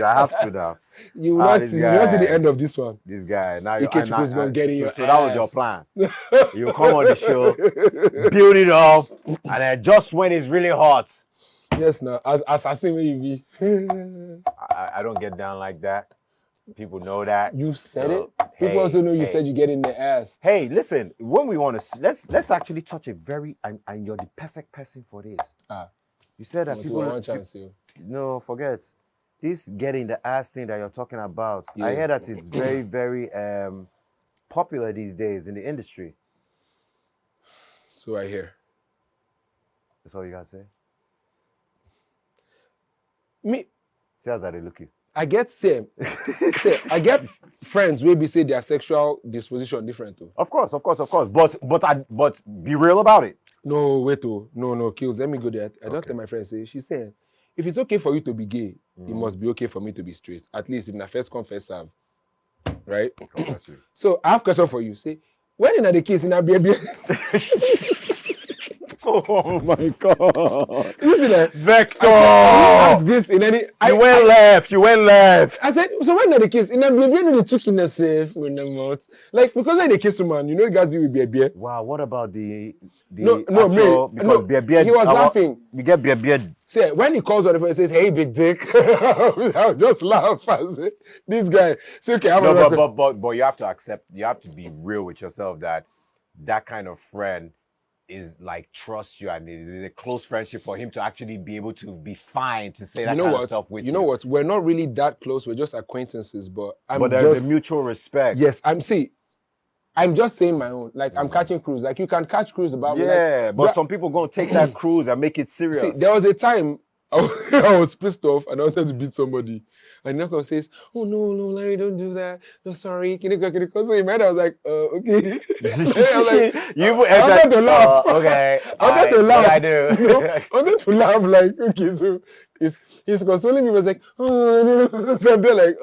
I have to now. You will not see the end of this one. This guy. Now Ikechukwu going getting your ass. So that was your plan. You come on the show, build it up, and then just when it's really hot. Yes, now, as assassin where you be. I don't get down like that. People know that. You said it. People also know you said you get in the ass. Hey, listen. When we want to, let's actually touch a very and you're the perfect person for this. You said that people. One chance, no, forget this getting the ass thing that you're talking about. Yeah. I hear that it's very, very popular these days in the industry. So I hear. That's all you gotta say. Me. See how's that they look you. I get I get friends where we say their sexual disposition different too. Of course. But be real about it. No, wait no, Killz. Let me go there. I don't tell my friend she's saying, if it's okay for you to be gay, it must be okay for me to be straight. At least if na first come, first serve. Right? So I have a question for you. Say, when in the case in a baby? Oh my God. You see that? Vector! Ask this in any... You went left. I said, so when are the kiss? In a baby, you know the chicken is safe when the mouth. Like, because when they kiss man, you know you guys do with beer. Wow, what about the no, beer, he was laughing. You get beer. See, when he calls on the phone and says, hey, big dick, I'll just laugh and say, this guy. So, okay, but you have to accept, you have to be real with yourself that kind of friend is like trust you and is a close friendship for him to actually be able to be fine to say that kind of stuff with you. You know what? We're not really that close. We're just acquaintances, but there's a mutual respect. Yes, I'm just saying my own. Like I'm catching cruise. Like you can catch cruise about me. Yeah, but some people gonna take that cruise and make it serious. See, there was a time I was pissed off and I wanted to beat somebody. And Nako says, "Oh no, Larry, don't do that. No, sorry, Kiniko." So in my head, I was like, okay. I was like, You I wanted to laugh. okay. I wanted to laugh. What I do? I wanted to laugh. Like, okay, so he's consoling me. He was like, oh, no. So I'm there like,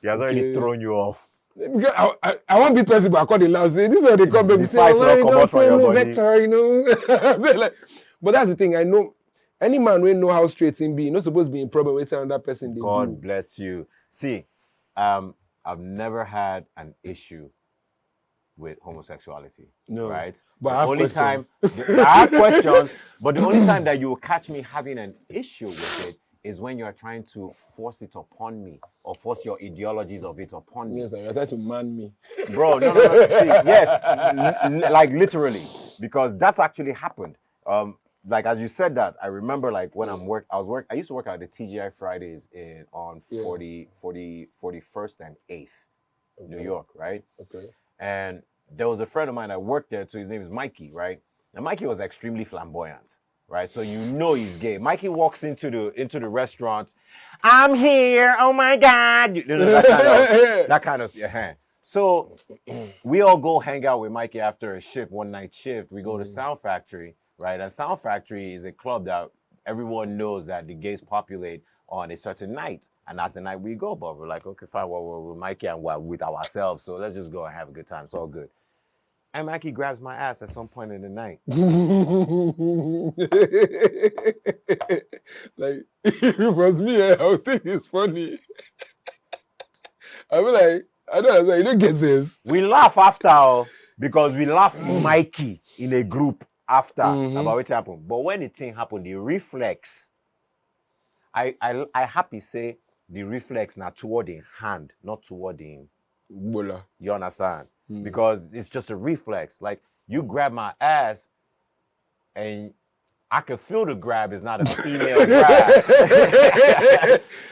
He has already thrown you off. Because I want to be person, but I call the loud. Say, this is what they come back. The Say, fight Larry, will come don't out from your throw me body. vector, you know. They're like, but that's the thing. I know any man will know how straight him be. You're not supposed to be in problem with another person. God bless you. See, I've never had an issue with homosexuality. No, right? but the I have only questions. I have questions, but the only time that you will catch me having an issue with it is when you are trying to force it upon me or force your ideologies of it upon me. Yes, you're trying to man me. Bro, no. See, yes, like literally, because that's actually happened. Like as you said that, I remember like when I used to work at the TGI Fridays on 41st and 8th, New York, right? Okay. And there was a friend of mine that worked there too. His name is Mikey, right? And Mikey was extremely flamboyant, right? So you know he's gay. Mikey walks into the restaurant. I'm here. Oh my God! You know, that kind of. Yeah. So we all go hang out with Mikey after a shift, one night shift. We go to Sound Factory, right? And Sound Factory is a club that everyone knows that the gays populate on a certain night, and that's the night we go. But we're like, okay, fine, we're with Mikey and we're with ourselves, so let's just go and have a good time. It's all good. And Mikey grabs my ass at some point in the night. Like, if it was me, I would think it's funny. I'd be like, I don't know, you don't get this. We laugh after, because we laugh Mikey in a group after about what happened. But when the thing happened, the reflex, I happy say the reflex now toward the hand, not toward the Bola. You understand? Because it's just a reflex. Like you grab my ass and I can feel the grab is not a female grab.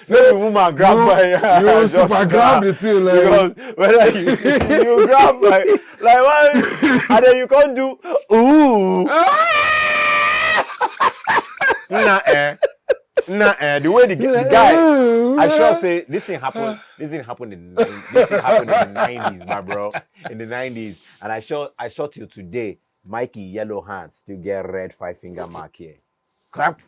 So the woman grab my ass. You super grab the thing like because whether you grab my like what and then you can't do ooh. The way the guy, I sure say this thing happened in the 90s, my bro. In the 90s. And I sure till today, Mikey yellow hands still get red 5-finger mark here. Clap.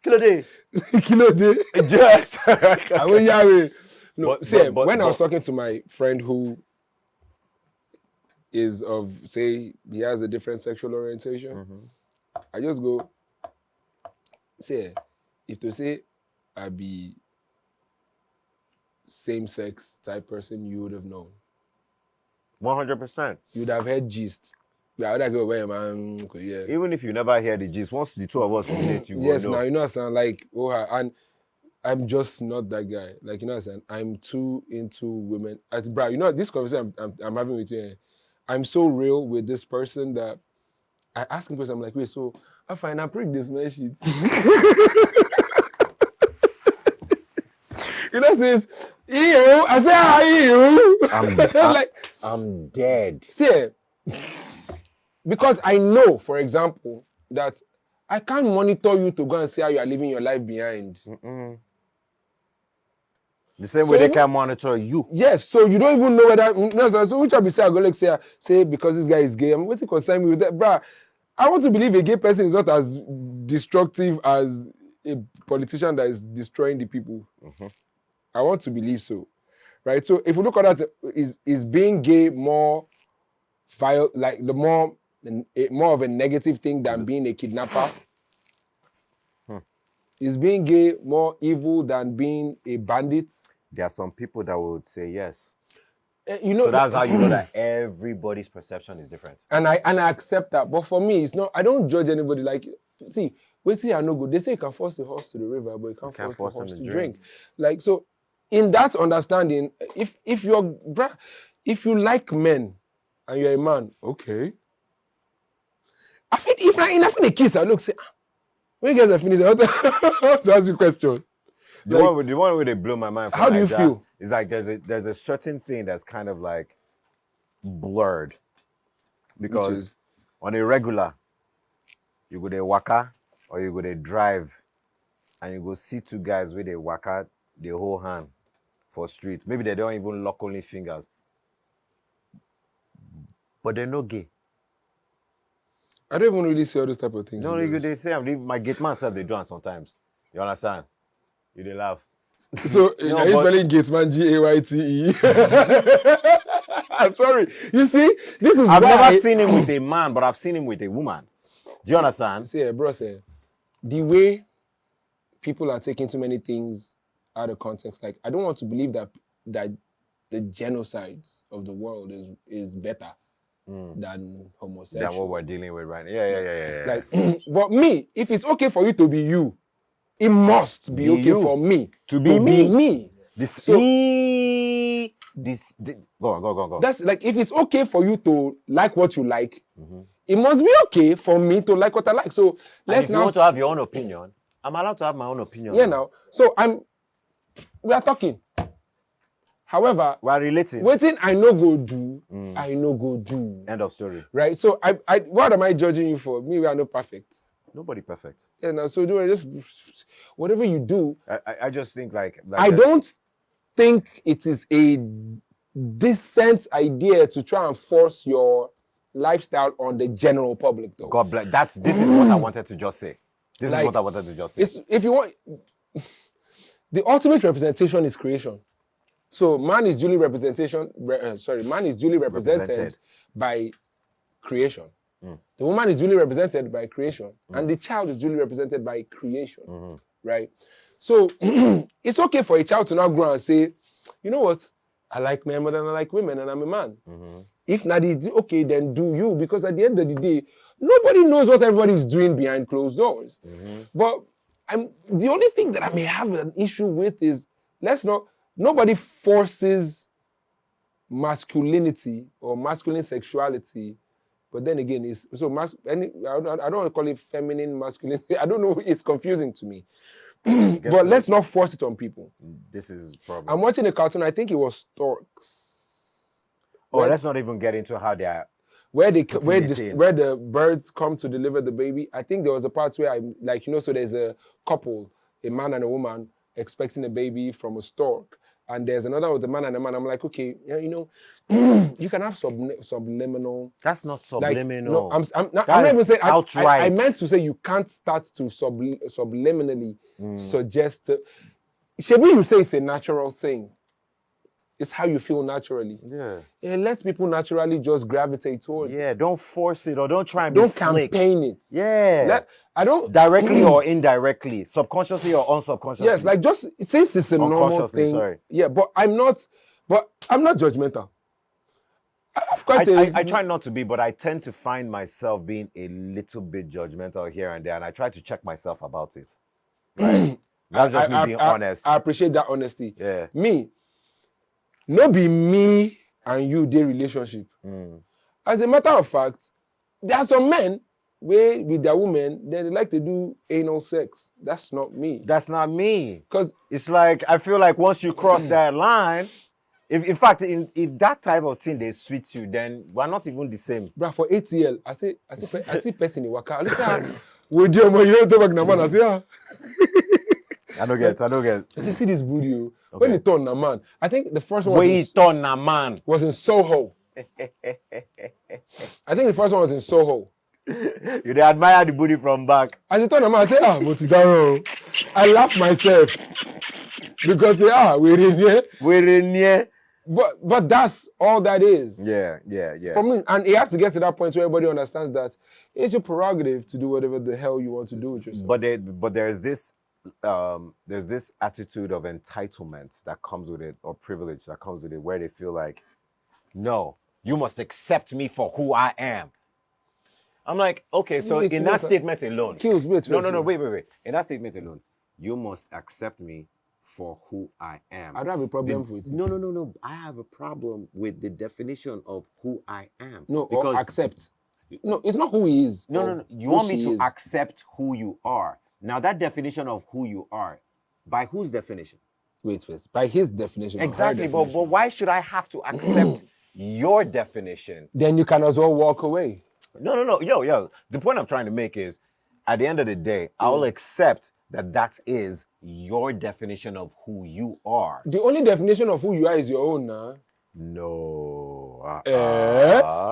Kilo day. Just. No, when I was talking to my friend who is of, say, he has a different sexual orientation, I just go, say, if to say I be same-sex type person, you would have known. 100%. You would have heard gist. Yeah, I would go away, man. Yeah. Even if you never hear the gist, once the two of us relate, you yes, will know. now you know what I'm saying? Like, and I'm just not that guy. Like, you know what I'm saying? I'm too into women. As bro, you know this conversation I'm having with you. I'm so real with this person that I ask him questions. I'm like, wait, so I find I prick this man shit. You know, says, ew. I say, hi, ew. I'm dead. See, because I know, for example, that I can't monitor you to go and see how you are living your life behind. The same way they can monitor you. Yes, so you don't even know whether. No, so which I be say I go like say because this guy is gay. I'm what's it concern me with that, bruh? I want to believe a gay person is not as destructive as a politician that is destroying the people. I want to believe so, right? So if we look at that, is being gay more vile, like more of a negative thing than being a kidnapper? Is being gay more evil than being a bandit? There are some people that would say yes. You know, so that's how you know that everybody's perception is different. And I accept that. But for me, it's not. I don't judge anybody. Like, see, wait till I no good. They say you can force a horse to the river, but you can't force the horse to drink. Like, so, in that understanding, if you like men and you're a man, okay. I feel if I feel the kiss, I look say. When you guys are finished, I want to ask you a question. The one where they blow my mind. How do you feel? It's like there's a certain thing that's kind of like blurred. Because on a regular, you go to waka or you go to drive and you go see two guys where they whack out the whole hand for street. Maybe they don't even lock only fingers. But they're not gay. I don't even really see all those type of things. No, they say my gate man self they do it sometimes. You understand? You they laugh. So are you spelling gate man Gayte? I'm sorry. You see, this is I've never seen him with a man, but I've seen him with a woman. Do you understand? See, bro, the way people are taking too many things out of context, like I don't want to believe that the genocides of the world is better than homosexual. Than what we're dealing with right now. Yeah. Like, but me, if it's okay for you to be you, it must be okay for me to be me. Go. That's like, if it's okay for you to like what you like, it must be okay for me to like what I like. So if you want to have your own opinion, I'm allowed to have my own opinion. Yeah, now. So we are talking. However, we are relating. Waiting, I no go do. I no go do. End of story. Right. So what am I judging you for? Me, we are not perfect. Nobody perfect. Yeah. Now, so do I just whatever you do. I just think like I don't think it is a decent idea to try and force your lifestyle on the general public, though. God bless. This is what I wanted to just say. This is what I wanted to just say. If you want, the ultimate representation is creation. So man is duly represented by creation. The woman is duly represented by creation, and the child is duly represented by creation, right? So it's okay for a child to now grow and say, you know what, I like men more than I like women, and I'm a man. If not, okay, then do you, because at the end of the day, nobody knows what everybody's doing behind closed doors. But the only thing that I may have an issue with is, nobody forces masculinity or masculine sexuality, but then again, I don't want to call it feminine masculinity. I don't know, it's confusing to me. But let's not force it on people. This is problem. I'm watching a cartoon, I think it was Storks. Let's not even get into how they are. Where the birds come to deliver the baby. I think there was a part where so there's a couple, a man and a woman, expecting a baby from a stork. And there's another with a man and a man. I'm like, okay, you can have subliminal. That's not subliminal. I'm not even saying outright. I meant to say you can't start to subliminally suggest. Shebi, you say it's a natural thing. It's how you feel naturally. Yeah. It lets people naturally just gravitate towards it. Yeah, don't force it or don't try and don't campaign it. Yeah. I don't directly or indirectly, subconsciously or unsubconsciously. Yes, like just since it's a normal thing. Sorry. Yeah, but I'm not judgmental. I try not to be, but I tend to find myself being a little bit judgmental here and there, and I try to check myself about it. Right? That's just me being honest. I appreciate that honesty. Yeah. Me, no be me and you their relationship. As a matter of fact, there are some men where with their women, they like to do anal sex. That's not me. That's not me. Because it's like, I feel like once you cross that line, if that type of thing they suits you, then we're not even the same. Bruh, for ATL, I see person in waka. Look at with you don't talk back na man. I say I don't get. I say, see this video. Okay. When he turned na man, I think the first one was in Soho. I think the first one was in Soho. You they admire the booty from back. As he turned na man, I say, but it's down. I laugh myself because we're in here. But that's all that is. Yeah. For me, and it has to get to that point where everybody understands that it's your prerogative to do whatever the hell you want to do with yourself. But there's this attitude of entitlement that comes with it, or privilege that comes with it, where they feel like, no, you must accept me for who I am. I'm like, okay, so in that statement alone, Killz, wait. In that statement alone, you must accept me for who I am. I don't have a problem with it. No. I have a problem with the definition of who I am. No, because or accept. No, it's not who he is. No. You want me to accept who you are. Now, that definition of who you are, by whose definition? Wait first. By his definition. Exactly, but why should I have to accept your definition? Then you can as well walk away. No. Yo. The point I'm trying to make is, at the end of the day, I will accept that is your definition of who you are. The only definition of who you are is your own, nah. No.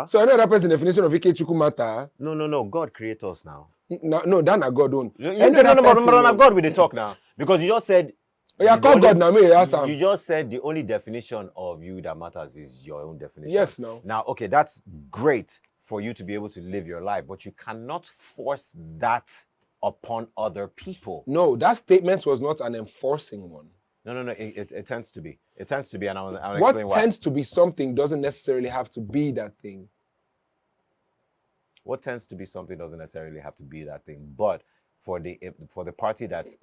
So another person's definition of Ikechukwu matter. No. God create us now. No, that na God own. No, God with the talk now. Because you just said... Yeah, call God now, me ask him. You just said the only definition of you that matters is your own definition. Yes, no. Now, okay, that's great for you to be able to live your life, but you cannot force that upon other people. No, that statement was not an enforcing one. No. It tends to be. It tends to be, and I'll explain why. What tends to be something doesn't necessarily have to be that thing. What tends to be something doesn't necessarily have to be that thing, but for the party that's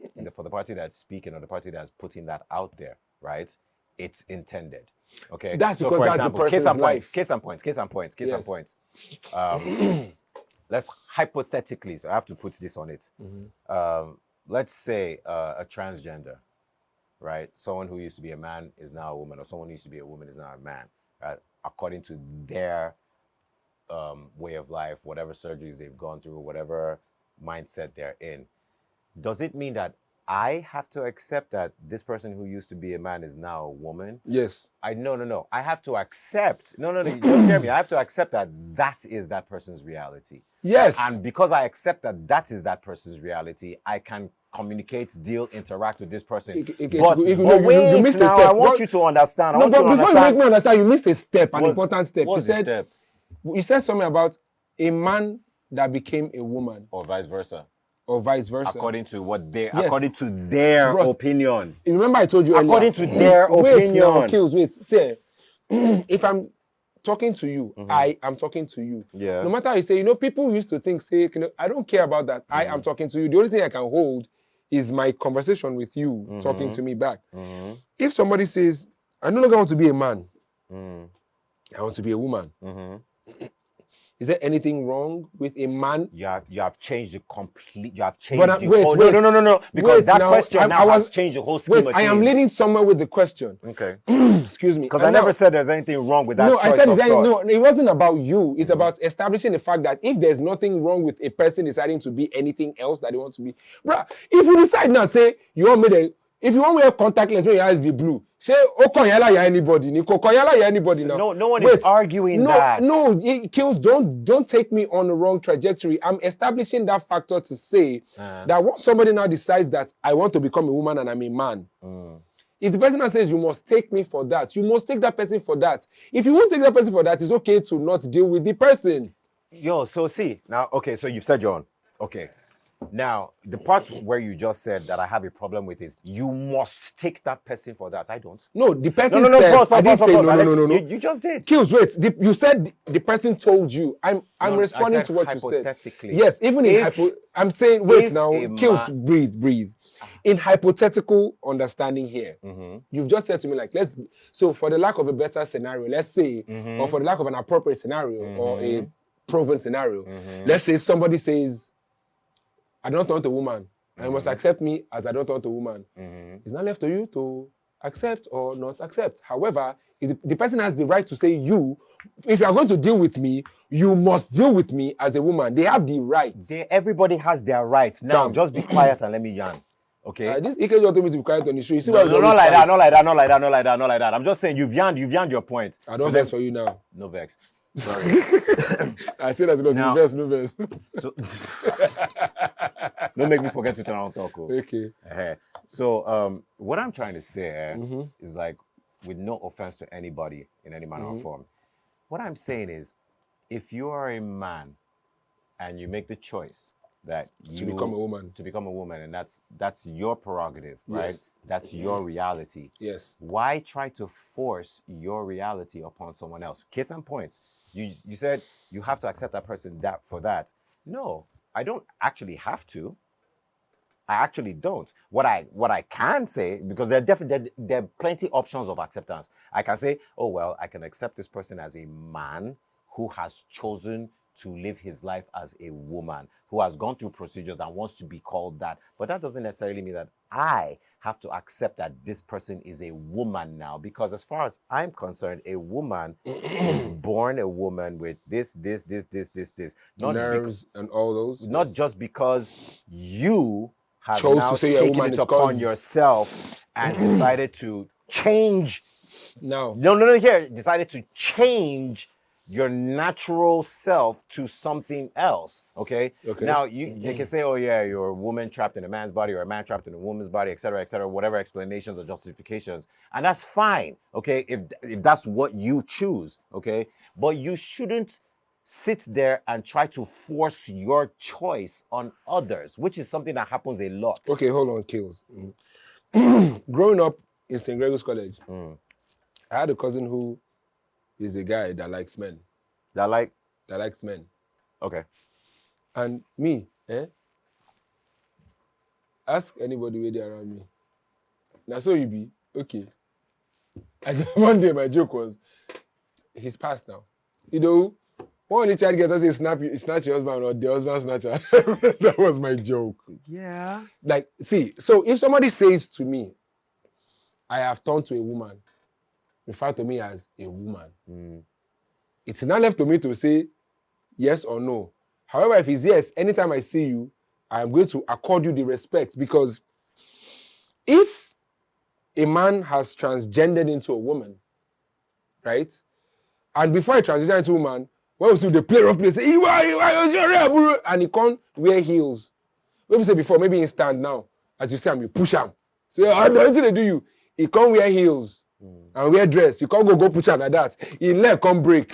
speaking, or the party that's putting that out there, right? It's intended. Okay. That's so because for that's example, the person's life. Case and points. Let's hypothetically, so I have to put this on it. Let's say a transgender, right? Someone who used to be a man is now a woman, or someone who used to be a woman is now a man, right? According to their way of life, whatever surgeries they've gone through, whatever mindset they're in. Does it mean that I have to accept that this person who used to be a man is now a woman? Yes. No. I have to accept. No, just hear me. I have to accept that is that person's reality. Yes. And because I accept that is that person's reality, I can communicate, deal, interact with this person. But wait, you missed now, a step. I want you to understand. But before you make me understand, you missed a step, an important step. What's the step? You said something about a man that became a woman. Or vice versa. According to according to their opinion. Remember I told you earlier. According to their opinion. Wait, Killz, wait. See, if I'm talking to you, I am talking to you. Yeah. No matter how you say, people used to think, I don't care about that. I am talking to you. The only thing I can hold is my conversation with you, talking to me back. If somebody says, I no longer want to be a man, I want to be a woman. Is there anything wrong with a man? You have changed the complete. You have changed. But wait, no. Because that question has changed the whole scheme of things. I am leading somewhere with the question. Okay. Excuse me. Because I never said there's anything wrong with that. No, I said no. It wasn't about you. It's about establishing the fact that if there's nothing wrong with a person deciding to be anything else that they want to be, bruh. If you decide now, say you want me to. If you want to wear contactless when your eyes be blue, say Okoyala ya anybody, Kokoyala ya anybody now. No one is arguing that. No, Killz, don't take me on the wrong trajectory. I'm establishing that factor to say that once somebody now decides that I want to become a woman and I'm a man, if the person now says you must take me for that, you must take that person for that. If you won't take that person for that, it's okay to not deal with the person. So see, now, okay, so you've said your own. Okay. Now, the part where you just said that I have a problem with is you must take that person for that. I don't. No, the person said, I didn't say no. You just did. Killz, wait. You said the person told you. I'm responding to what you said. Yes, even in I'm saying, wait now. Killz, breathe. In hypothetical understanding here, you've just said to me like, so for the lack of a better scenario, let's say, or for the lack of an appropriate scenario or a proven scenario, let's say somebody says, I don't want a woman, and you must accept me as I don't want a woman. It's not left to you to accept or not accept. However, the person has the right to say if you are going to deal with me, you must deal with me as a woman. They have the right. Everybody has their rights. Now, just be quiet and let me yarn. Okay. This Ike just told me to be quiet on the show. You see why not like that. I'm just saying you've yarned your point. I don't vex for you now. No vex. Sorry. I say that no verse. So, don't make me forget to turn on talk. Okay. So what I'm trying to say is like, with no offense to anybody in any manner or form, what I'm saying is, if you are a man and you make the choice that to become a woman, and that's your prerogative, right? Yes. That's your reality. Yes. Why try to force your reality upon someone else? Case in point, you said you have to accept that person for that. No, I don't actually have to. I actually don't. What I can say, because there are plenty options of acceptance. I can say, oh well, I can accept this person as a man who has chosen to live his life as a woman, who has gone through procedures and wants to be called that. But that doesn't necessarily mean that I have to accept that this person is a woman now, because as far as I'm concerned, a woman is born a woman with this. Not nerves and all those. Not just because you have chose now to say a taken woman it is upon cause- yourself and decided to change. No. Here. Decided to change your natural self to something else. Okay. Okay. Now they can say, oh yeah, you're a woman trapped in a man's body or a man trapped in a woman's body, etc., whatever explanations or justifications, and that's fine. Okay, if that's what you choose. Okay, but you shouldn't sit there and try to force your choice on others, which is something that happens a lot. Okay, hold on, Killz. Growing up in St. Gregory's College, I had a cousin who is a guy that likes men. That likes men. Okay. And me, ask anybody where they around me. Now, so you be, okay. One day my joke was, he's passed now. You know, one only child gets us say snatch your husband or the husband snatcher. That was my joke. Yeah. Like, see, so if somebody says to me, I have turned to a woman, refer to me as a woman. It's not left to me to say yes or no. However, if it's yes, anytime I see you, I'm going to accord you the respect, because if a man has transgendered into a woman, right? And before I transition into a woman, when we see the player of play say, and he can't wear heels. When we say before, maybe he stand now, as you see him, you push him. Say, I don't think they do you. He can't wear heels and wear dress. You can't go push him like that. His leg can't break.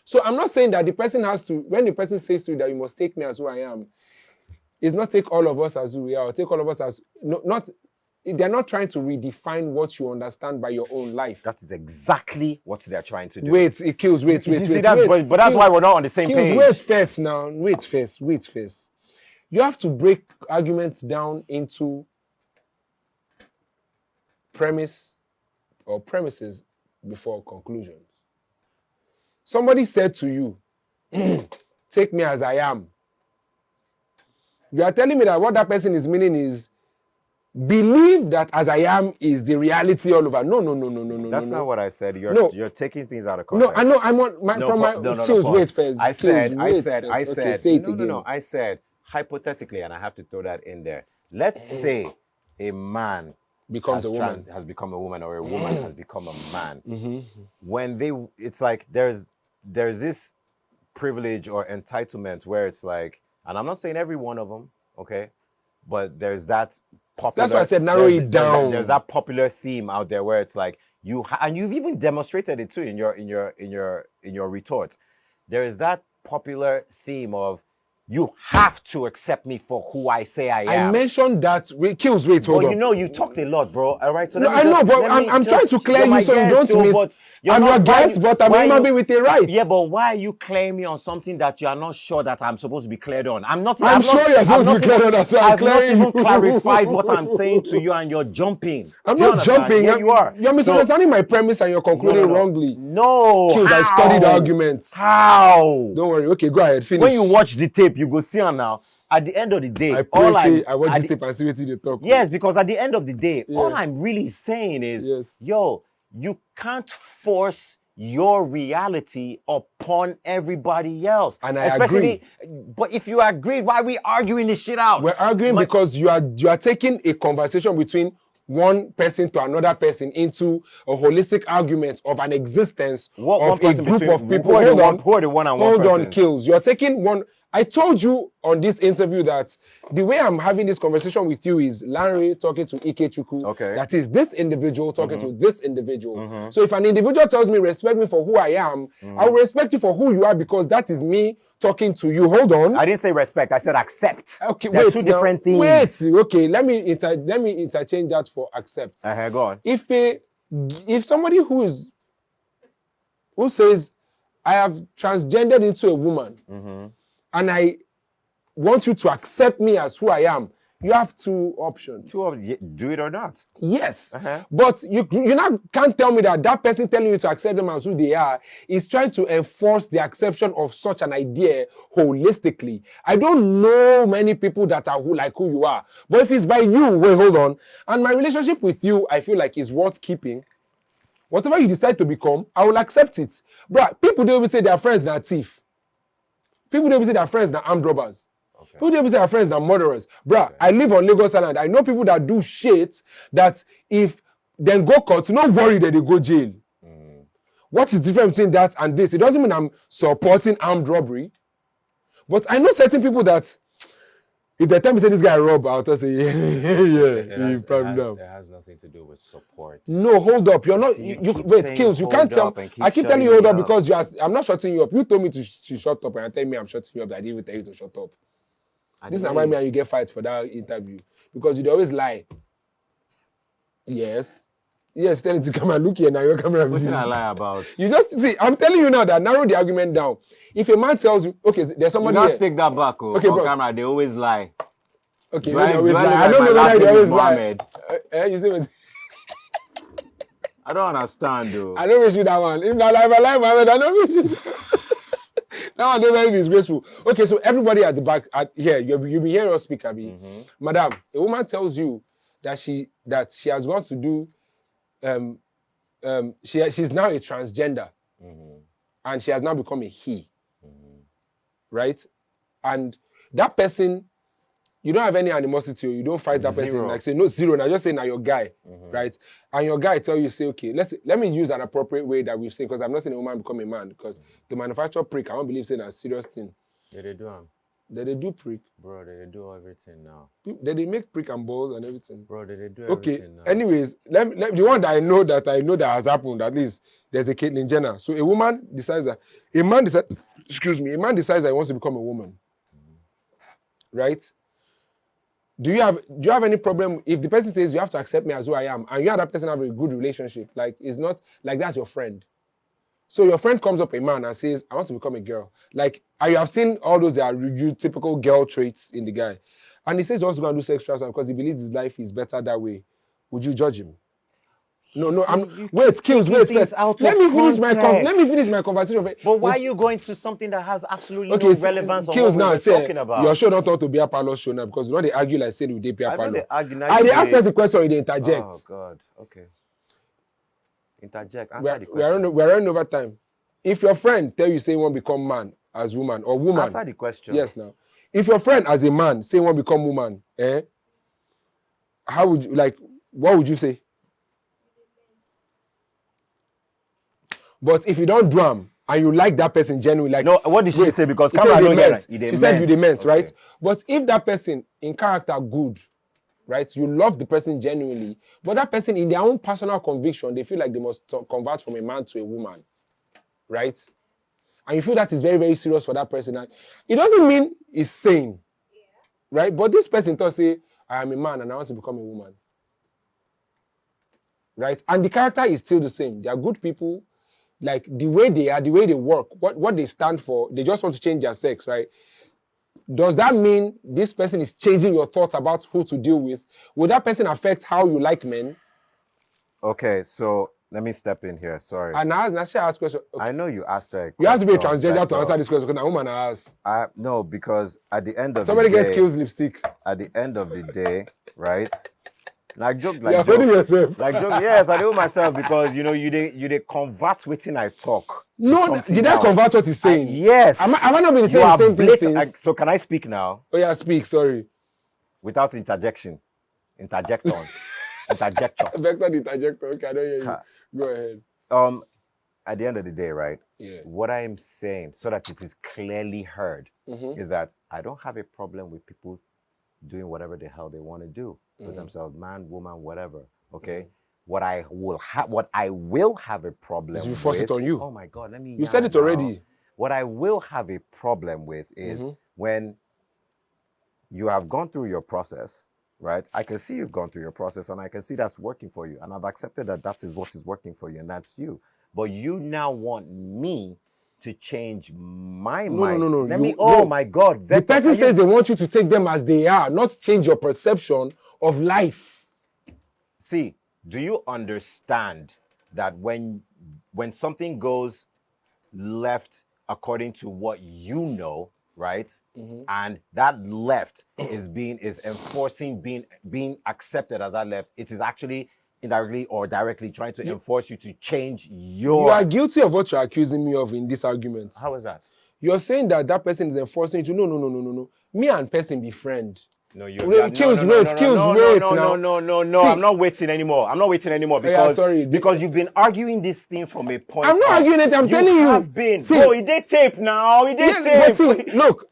So I'm not saying that the person has to, when the person says to you that you must take me as who I am, it's not take all of us as who we are, or take all of us as, they're not trying to redefine what you understand by your own life. That is exactly what they're trying to do. Wait, it kills, wait. But that's why we're not on the same page. Wait first now, wait first. You have to break arguments down into premise or premises before conclusions. Somebody said to you, take me as I am. You are telling me that what that person is meaning is believe that as I am is the reality all over. No. That's not what I said. You're taking things out of context. No, I know. I'm on wait first. I said hypothetically, and I have to throw that in there. Let's say a man has become a woman, or a woman has become a man. When it's like there's this privilege or entitlement where it's like, and I'm not saying every one of them, okay, but there's that popular. That's why I said narrow it down. There's that popular theme out there where it's like and you've even demonstrated it too in your retort. There is that popular theme of you have to accept me for who I say I am. I mentioned that. Killz, hold on. You know, you talked a lot, bro. All right, so I'm trying to clear you so you don't miss. I'm your guest, but I'm a human being with a right. Yeah, but why are you clearing me on something that you are not sure that I'm supposed to be cleared on? I'm sure you're supposed to be cleared on. That's why I've not even clarified what I'm saying to you, and you're jumping. I'm not jumping. Yeah, you are. You're misunderstanding my premise, and you're concluding wrongly. No. Killz, I studied arguments. How? Don't worry. Okay, go ahead. Finish. When you watch the tape, you go see her now. At the end of the day, I watch this tape and see what you talk. Yes, because at the end of the day, all I'm really saying is, yo, you can't force your reality upon everybody else. And I agree. But if you agree, why are we arguing this shit out? We're arguing because you are taking a conversation between one person to another person into a holistic argument of an existence of a group of people. Who are the one-on-one Hold on, persons? Killz. You're taking one. I told you on this interview that the way I'm having this conversation with you is Larry talking to Ikechukwu. Okay. That is this individual talking to this individual. So if an individual tells me respect me for who I am, I will respect you for who you are, because that is me talking to you. Hold on. I didn't say respect. I said accept. Okay, They're two different things. Wait. Okay, let me interchange that for accept. Go on. If somebody who says I have transgendered into a woman, and I want you to accept me as who I am, you have two options. Do it or not. Yes. But you can't tell me that person telling you to accept them as who they are is trying to enforce the acceptance of such an idea holistically. I don't know many people that are who you are. But if it's by you, wait, hold on. And my relationship with you, I feel like is worth keeping. Whatever you decide to become, I will accept it. Bruh, people don't even say their friends are thief. People don't even say their friends are armed robbers. People don't even say our friends are murderers. Bruh, I live on Lagos Island. I know people that do shit that if then go court, not worry that they go jail. What is the difference between that and this? It doesn't mean I'm supporting armed robbery. But I know certain people that if they tell me say this guy rob, I'll tell say It has nothing to do with support. No, hold up. You're not. You wait, Killz. You can't tell. I keep telling you hold up because I'm not shutting you up. You told me to shut up, and you're telling me I'm shutting you up. I didn't even tell you to shut up. This is why me and you get fights for that interview because you always lie. Yes, tell it to come and look here now. Your camera. What should I lie about? You just see. I'm telling you now that narrow the argument down. If a man tells you, okay, there's somebody. You just take that back. Okay, bro. Camera, they always lie. Okay, they always lie. I don't know whether they always lie. You see what? I don't understand though. I don't wish you that one. If not like Mohammed, I don't wish you. That one very disgraceful. Okay, so everybody at the back here, you'll be hearing us speak, Abi. Madam, a woman tells you that she has gone to do she's now a transgender and she has now become a he. Right? And that person, you don't have any animosity or you don't fight that person. Like say, no, zero. Now just say, now your guy. Right? And your guy tell you, say, okay, let me use an appropriate way that we've seen, because I'm not saying a woman become a man, because the manufacturer prick, I don't believe saying that's a serious thing. Did they do them? Did they do prick? Bro, they do everything now. Did they make prick and balls and everything? Bro, they do everything now. Anyways, the one that I know that has happened, at least, there's a Caitlyn Jenner. So a man decides that he wants to become a woman. Right? Do you have any problem if the person says you have to accept me as who I am and you and that person have a good relationship? Like, it's not like that's your friend. So your friend comes up a man and says, I want to become a girl. Like, you have seen all those that are typical girl traits in the guy. And he says he wants to go and do sex trafficking because he believes his life is better that way. Would you judge him? No, wait, Killz, wait first. Let me finish my conversation. But why are you going to something that has absolutely no relevance on what we're talking about? Your show not ought to be a parlor show now because you know they argue like saying they be a parlor. They ask us the question, they interject. Oh God, okay. Interject. Answer the question. We're running over time. If your friend tell you say you want to become man as woman or woman, answer the question. Yes, now. If your friend as a man say you want to become woman, how would you what would you say? But if you don't drum and you like that person genuinely, like no, what did she say? Because she said you meant, right? But if that person in character good, right? You love the person genuinely, but that person in their own personal conviction, they feel like they must convert from a man to a woman, right? And you feel that is very, very serious for that person. And it doesn't mean it's sane, right? But this person thought, say, I am a man and I want to become a woman, right? And the character is still the same. They are good people. Like the way they are, the way they work, what they stand for, they just want to change their sex, right? Does that mean this person is changing your thoughts about who to deal with? Will that person affect how you like men? Okay, so let me step in here. Sorry. And I asked question. Okay. I know you asked her. You have to be a transgender to answer this question because a woman asked. No, because at the end of somebody the day, gets Killz lipstick. At the end of the day, right? Like joke, You're holding yourself. Like joke, yes, I do myself because you they convert within I talk. No, did I convert what he's saying? Yes. Am I not been saying the same thing? So can I speak now? Oh yeah, speak. Sorry. Without interjection, interjector. Vector interjector. Okay, I don't hear you. Go ahead. At the end of the day, right? Yeah. What I am saying, so that it is clearly heard, is that I don't have a problem with people doing whatever the hell they want to do with themselves, man, woman, whatever. Okay. What I will have a problem with. Force it on you. Oh my God, You said it already. What I will have a problem with is when you have gone through your process, right? I can see you've gone through your process and I can see that's working for you. And I've accepted that is what is working for you and that's you. But you now want me to change my mind. No. My God. The person says they want you to take them as they are, not change your perception of life. See, do you understand that when something goes left according to what you know, right? And that left is enforcing being accepted as that left, it is actually indirectly or directly trying to enforce you to change your... You are guilty of what you're accusing me of in this argument. How is that? you're saying that person is enforcing you to no. Me and person be friend. No, Killz, wait now. No. See, I'm not waiting anymore. Because you've been arguing this thing from a point. I'm not arguing it. I'm telling you. You have been. See, bro, he did tape now. He did tape. But see, look,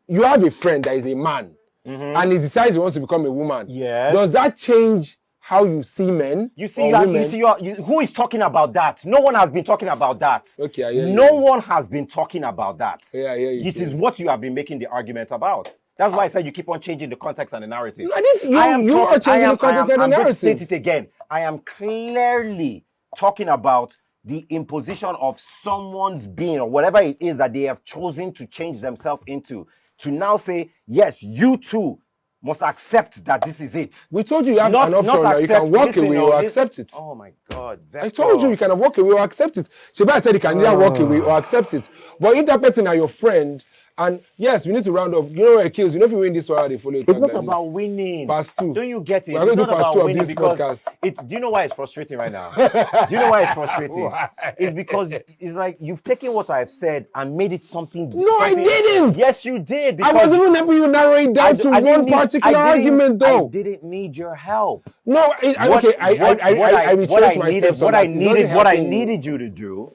you have a friend that is a man, and he decides he wants to become a woman. Yes. Does that change how you see men? Who is talking about that? No one has been talking about that. Okay, I hear you. No one has been talking about that. Yeah, I hear you. It is what you have been making the argument about. That's why I said you keep on changing the context and the narrative. No, I didn't. You are changing the context and the narrative. I'm going to state it again. I am clearly talking about the imposition of someone's being or whatever it is that they have chosen to change themselves into. To now say, yes, you too must accept that this is it. We told you have an option now. You can walk away or accept it. Oh my God. I told you can walk away or accept it. Sheba said you can either walk away or accept it. But if that person are your friend, and yes, we need to round up. You know where it kills. You know if you win this one, they follow it. It's not about winning. PART.2. Don't you get it? We're going it's to not part about 2 winning of this because podcast. do you know why it's frustrating right now? Do you know why it's frustrating? Why? It's because it's like you've taken what I've said and made it something different. No, I didn't. Yes, you did. I wasn't even helping you narrow it down to one particular argument, though. I didn't need your help. No, I retraced my steps. What I needed you to do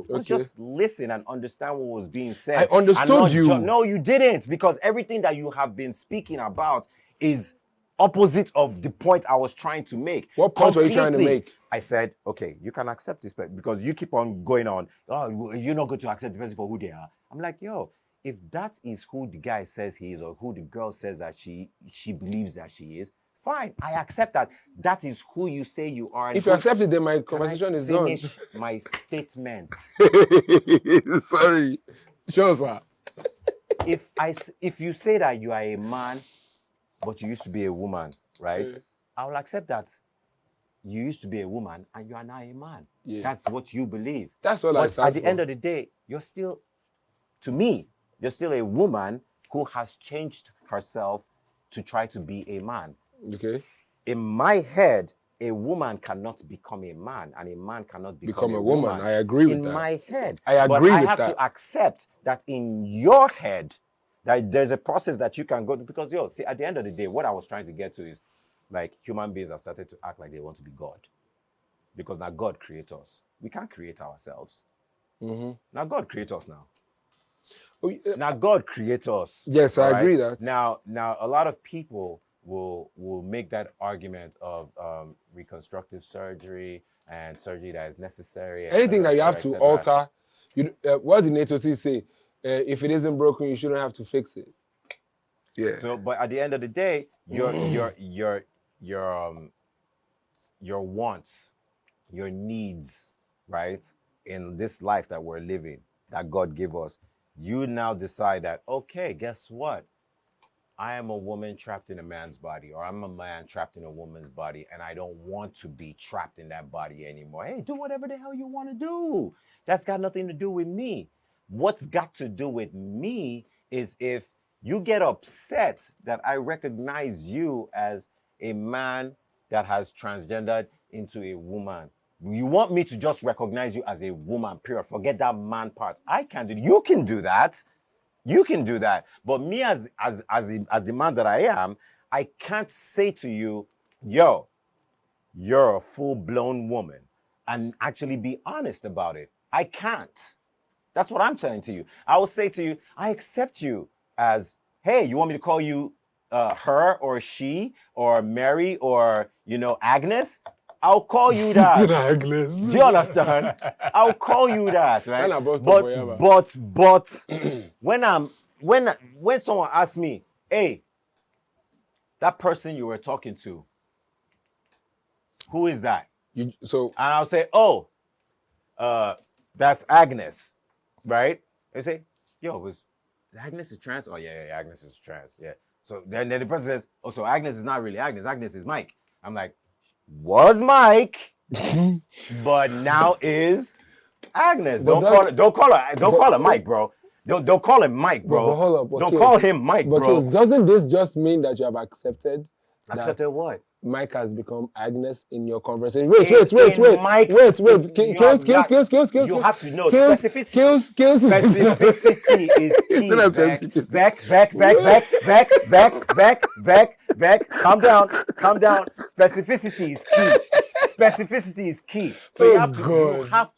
was just listen and understand what was being said. I understood you. No, you didn't, because everything that you have been speaking about is opposite of the point I was trying to make. What point were you trying to make? I said, okay, you can accept this, because you keep on going on. Oh, you're not going to accept the person for who they are. I'm like, yo, if that is who the guy says he is, or who the girl says that she believes that she is, fine, I accept that. That is who you say you are. If you accept it, then my conversation is done. Finish my statement. Sorry. Sure, sir. If you say that you are a man, but you used to be a woman, right? Yeah. I will accept that you used to be a woman and you are now a man. Yeah. That's what you believe. That's all I said. At the end of the day, you're still a woman who has changed herself to try to be a man. Okay. In my head, a woman cannot become a man, and a man cannot become a woman. I agree with that. In my head. I agree with that. But I have to accept that in your head, that there's a process that you can go through. Because, see, at the end of the day, what I was trying to get to is, like, human beings have started to act like they want to be God. Because now God creates us. We can't create ourselves. Mm-hmm. Now God creates us now. Now God creates us. Yes, I agree that. Now, a lot of people will make that argument of reconstructive surgery and surgery that is necessary. Anything that you have to alter, what did NATO say? If it isn't broken, you shouldn't have to fix it. Yeah. So, but at the end of the day, your wants, your needs, right, in this life that we're living, that God gave us, you now decide that, okay, guess what? I am a woman trapped in a man's body, or I'm a man trapped in a woman's body, and I don't want to be trapped in that body anymore. Hey, do whatever the hell you want to do. That's got nothing to do with me. What's got to do with me is if you get upset that I recognize you as a man that has transgendered into a woman. You want me to just recognize you as a woman, period. Forget that man part. I can't do it. You can do that. You can do that. But me as the man that I am, I can't say to you, yo, you're a full-blown woman, and actually be honest about it. I can't. That's what I'm telling to you. I will say to you, I accept you as, hey, you want me to call you her or she or Mary or, Agnes? I'll call you that. Agnes. Do you understand? I'll call you that, right? But when someone asks me, hey, that person you were talking to, who is that? And I'll say, oh, that's Agnes, right? They say, yo, is Agnes is trans? Oh, yeah, Agnes is trans, yeah. So then the person says, oh, so Agnes is not really Agnes. Agnes is Mike. I'm like, was Mike, but now is Agnes. Don't call her Mike, bro. Don't call him Mike, bro. Hold up, don't call him Mike, bro. Doesn't this just mean that you have accepted? Accepted what? Mike has become Agnes in your conversation. Kills. Kills. You have to know specificity. Specificity is key. Vec. Calm down. Specificity is key. So you have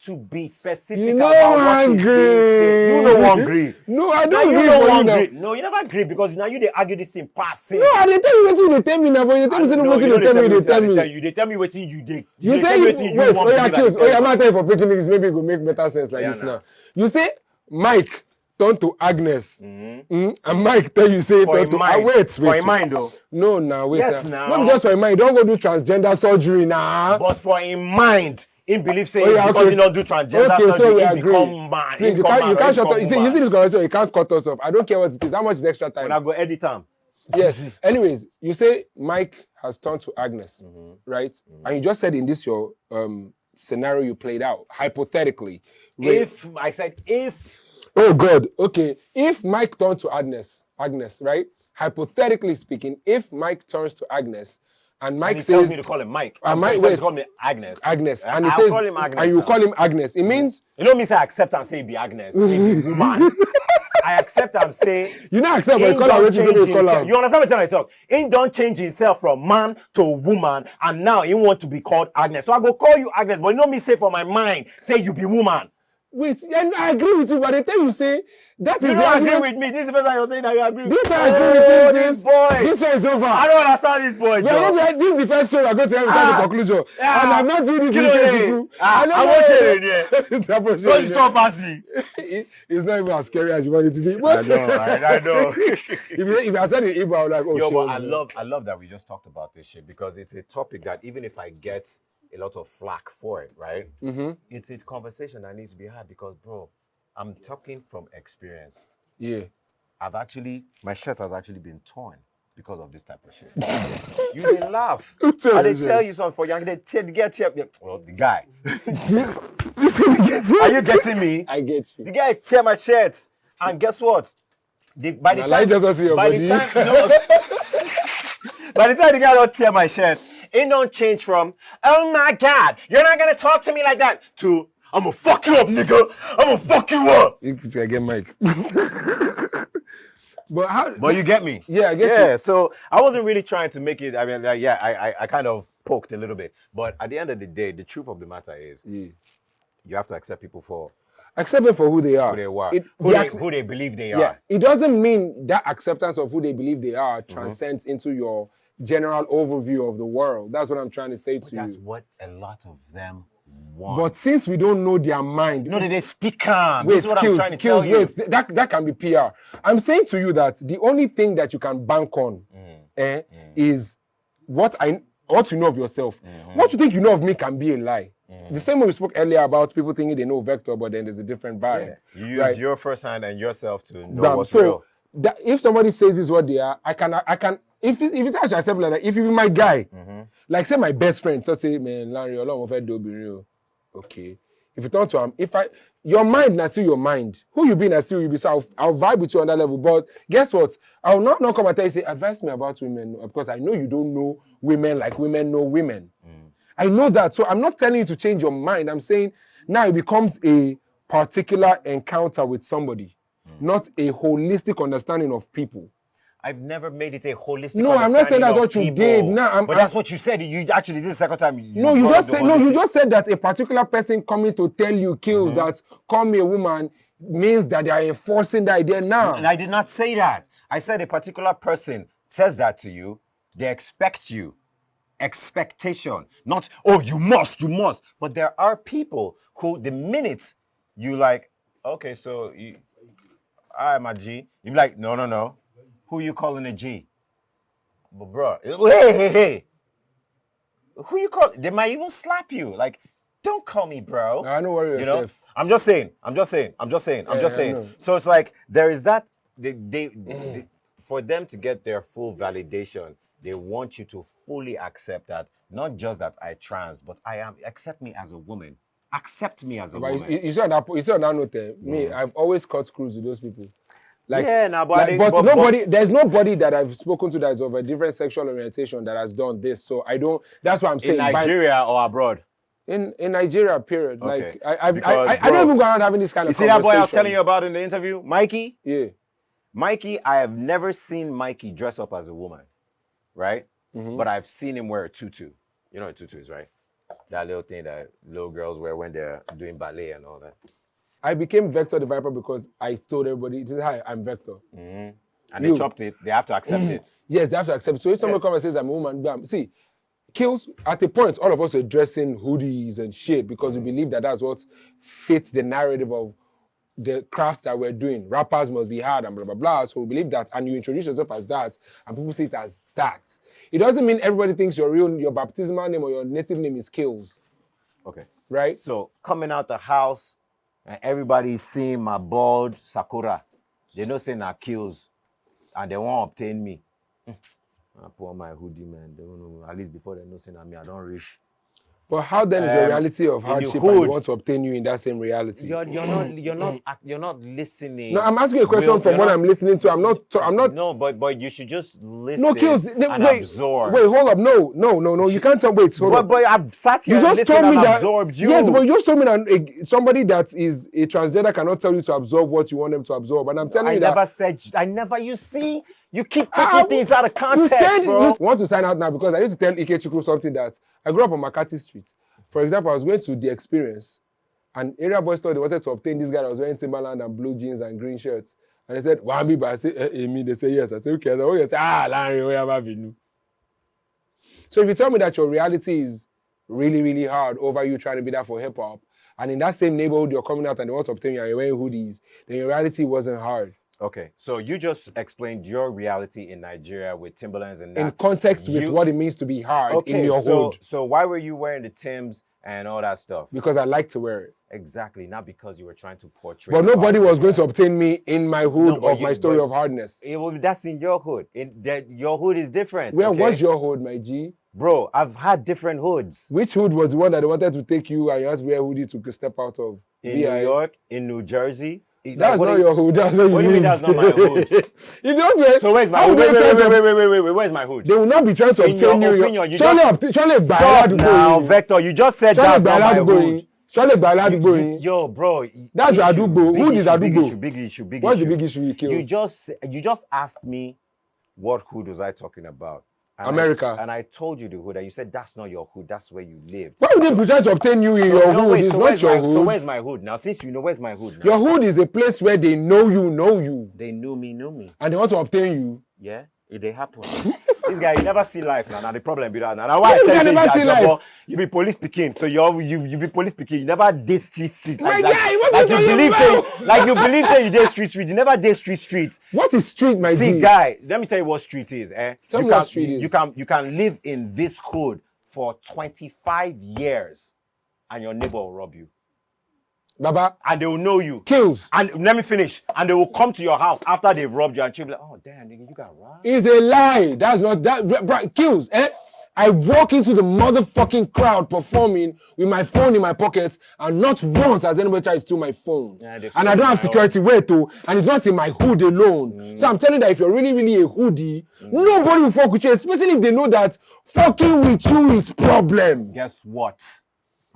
to be specific about what is being. You don't agree. No, I don't agree. No, you never agree because now you they argue this in passing. No, I didn't tell you what you tell me now, but you tell me what you tell me. You tell me what you did. You say wait, Kills. I'm not telling for preaching this. Maybe it will make better sense like this now. You say Mike turn to Agnes, and Mike tell you say turn to wait for a mind though. No, now wait. Yes, now. Not just for a mind. Don't go do transgender surgery now. But for a mind. In belief saying because you don't do transgender surgery, you become man. Please, you can't shut up. You see this conversation, you can't cut us off. I don't care what it is. How much is extra time? When I go edit time. Yes. Anyways, you say Mike has turned to Agnes, right? And you just said in this your scenario you played out, hypothetically. If. Oh God, okay. If Mike turned to Agnes, right? Hypothetically speaking, if Mike turns to Agnes, and Mike and he says, tells me to call him Mike. And Mike wait, call me Agnes. And he says, call him Agnes and you call him Agnes. It means you know me say I accept and say be Agnes, be woman. I accept and say you know accept, but you call her call her. You understand what I talk? He don't change himself from man to woman, and now he want to be called Agnes. So I go call you Agnes, but you know me say for my mind, say you be woman. Wait, and I agree with you, but the time you say that you is don't agree with me. This is the first time you're saying that you agree with me. This I agree with this boy. This one is over. I don't understand this boy. This is the first show I go to have the conclusion. And I'm not doing this with I'm not sharing it. Don't talk past me. It's not even as scary as you want it to be. I know. If I said it in Igbo, I would like, yo, but I love that we just talked about this shit because it's a topic that even if I get a lot of flack for it, right? It's a conversation that needs to be had because, bro, I'm talking from experience. Yeah. My shirt has actually been torn because of this type of shit. You didn't laugh. And they tell you something for young, they get here. Well, the guy. Are you getting me? I get you. The guy tear my shirt. And guess what? By the time the guy don't tear my shirt, it don't change from, oh my God, you're not going to talk to me like that, to, I'm going to fuck you up, nigga. I'm going to fuck you up. You can get Mike. But you get me? Yeah, I get you. Yeah, so I wasn't really trying to make it, I mean, I kind of poked a little bit. But at the end of the day, the truth of the matter is, you have to accept people for... Accept them for who they are. Who they believe they are. Yeah. It doesn't mean that acceptance of who they believe they are transcends into your general overview of the world. That's what I'm trying to say to you. That's what a lot of them want. But since we don't know their mind... No, they speak calm. Wait, this is what I'm trying to tell you. Wait, that can be PR. I'm saying to you that the only thing that you can bank on is what you know of yourself. What you think you know of me can be a lie. The same way we spoke earlier about people thinking they know vector, but then there's a different vibe. Yeah. You use your first hand and yourself to know what's real. If somebody says this is what they are, I can. If it's actually acceptable like that, if you be my guy, like say my best friend, so say, man, Larry, okay. If you talk to him, your mind na still your mind. Who you be na still you be. So I'll vibe with you on that level. But guess what? I will not come and tell you, say, advise me about women, because I know you don't know women like women know women. I know that. So I'm not telling you to change your mind. I'm saying now it becomes a particular encounter with somebody, not a holistic understanding of people. I've never made it a holistic. No, I'm not saying that's what you did. No, but that's what you said. You actually this is the second time. You just said that a particular person coming to tell you Killz that call me a woman means that they are enforcing the idea now. And I did not say that. I said a particular person says that to you. They expect you. Expectation, not you must. But there are people who the minute you like, okay, so I'm a G, you be like, no. Who you calling a G? But bro, hey. Who you call? They might even slap you. Like, don't call me bro. I know worry yourself. You know? I'm just saying. So it's like there is that they for them to get their full validation, they want you to fully accept that, not just that I trans, but accept me as a woman. Accept me as a woman. You said on that note, me, I've always cut screws with those people. Like, yeah, nah, but there's nobody that I've spoken to that is of a different sexual orientation that has done this. So I don't. That's what I'm saying. In Nigeria or abroad? In Nigeria, period. Okay. Like I Because, don't even go around having this kind of You see that boy I was conversation. telling you about in the interview, Mikey? Yeah. Mikey, I have never seen Mikey dress up as a woman, right? But I've seen him wear a tutu. You know what a tutu is, right? That little thing that little girls wear when they're doing ballet and all that. I became Vector the Viper because I told everybody, this is hi, I'm Vector. And they chopped it. They have to accept it. Yes, they have to accept it. So if somebody comes and says I'm a woman, bam. See, Killz, at a point, all of us were dressing hoodies and shit because we believe that that's what fits the narrative of the craft that we're doing. Rappers must be hard and blah, blah, blah. So we believe that, and you introduce yourself as that, and people see it as that. It doesn't mean everybody thinks your baptismal name or your native name is Killz. Okay. Right? So coming out the house and everybody's seeing my bald Sakura, they know saying I Killz and they won't obtain me. I put on my hoodie, man. They don't know. At least before they know saying me, I don't reach. But how then is your reality of hardship and they want to obtain you in that same reality? You're not listening. No, I'm asking a question from what I'm listening to. I'm not. No, but you should just listen. No, Killz, and wait, absorb. wait, hold up. No. You can't tell. Wait, hold up. But I've sat here You and just listened told me and that. absorbed you. Yes, but you just told me that somebody that is a transgender cannot tell you to absorb what you want them to absorb. And I'm telling you that. You see, you keep taking things out of context, bro. You want to sign out now because I need to tell Ikechukwu something that I grew up on Makati Street. For example, I was going to The Experience, and area boys thought they wanted to obtain this guy that was wearing Timberland and blue jeans and green shirts. And they said, Wami, but I said, Amy, they say yes. I said, okay. I said, Larry, where have I been? So if you tell me that your reality is really, really hard over you trying to be that for hip hop, and in that same neighborhood you're coming out and they want to obtain you and you're wearing hoodies, then your reality wasn't hard. Okay, so you just explained your reality in Nigeria with Timberlands and that. In context with what it means to be hard in your hood. So why were you wearing the Timbs and all that stuff? Because I like to wear it. Exactly, not because you were trying to portray. But nobody was going to obtain me in my hood of my story of hardness. That's in your hood. Your hood is different. Where was your hood, my G? Bro, I've had different hoods. Which hood was the one that they wanted to take you and you had to wear a hoodie to step out of? In New York, in New Jersey. That's not your hood. That's what you mean that's not my hood? If you don't wear, so where's my hood? Wait. Where's my hood? They will not be trying to obtain you. Stop now, Vector. You just said that's not my hood. Yo, bro. That's your Adubo. Hood is Adubo. Big issue. What's the big issue you killed? You just asked me what hood was I talking about. America. And I told you the hood, and you said that's not your hood, that's where you live. Why would they pretend to obtain you in your hood? It's not your hood. So where's my hood now? Since you know, where's my hood now? Your hood is a place where they know you. They knew me. And they want to obtain you. Yeah, it they happen. This guy, you never see life now. Now the problem be that now. Why I tell you that you be police picking, so you be police picking. You never did street like that. Like you believe that you did street. You never did street. What is street, my G? See, guy, let me tell you what street is. Tell me what street is. You can live in this hood for 25 years, and your neighbor will rob you. Baba. And they will know you. Killz. And let me finish. And they will come to your house after they've robbed you and she'll be like, oh, damn, nigga, you got robbed. It's a lie. That's not that. Killz, I walk into the motherfucking crowd performing with my phone in my pocket and not once has anybody tried to steal my phone. Yeah, and I don't have security too, and it's not in my hood alone. So I'm telling you that if you're really, really a hoodie, nobody will fuck with you, especially if they know that fucking with you is problem. Guess what?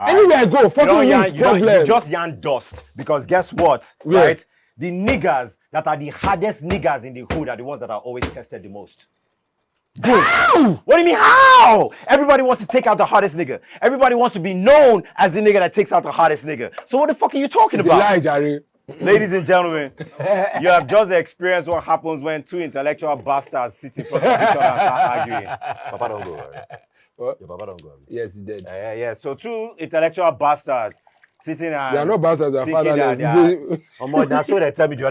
Anywhere I go, fucking with you is problem. You just yarn dust. Because guess what? Yeah. Right? The niggas that are the hardest niggas in the hood are the ones that are always tested the most. How? What do you mean how? Everybody wants to take out the hardest nigga. Everybody wants to be known as the nigga that takes out the hardest nigga. So what the fuck are you talking about? Lie, Jerry. Ladies and gentlemen, you have just experienced what happens when two intellectual bastards sit in front of each other and start arguing. Papa don't go, right? What? Your papa don't go. Yes, he did. Yeah. So two intellectual bastards sitting and... They are not bastards, they are fatherless. That's what they tell me the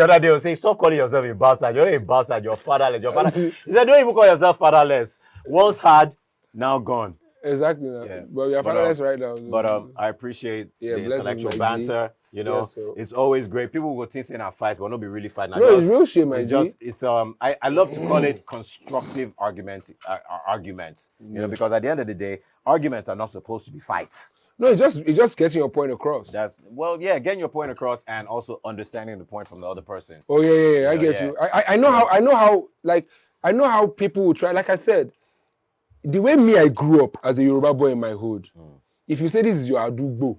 other day. Say, stop calling yourself a bastard. You're a bastard. You're fatherless. He said, don't even call yourself fatherless. Once had, now gone. Exactly. Yeah. But we are fatherless right now. But I appreciate the intellectual banter. You know, it's always great. People will think saying I fight, but not be really fighting. No, it's real shit, man. I love to call it constructive arguments. You know, because at the end of the day, arguments are not supposed to be fights. No, it's just getting your point across. Getting your point across and also understanding the point from the other person. Oh yeah. I get you. I know how people will try. Like I said, the way I grew up as a Yoruba boy in my hood. If you say this is your adugbo,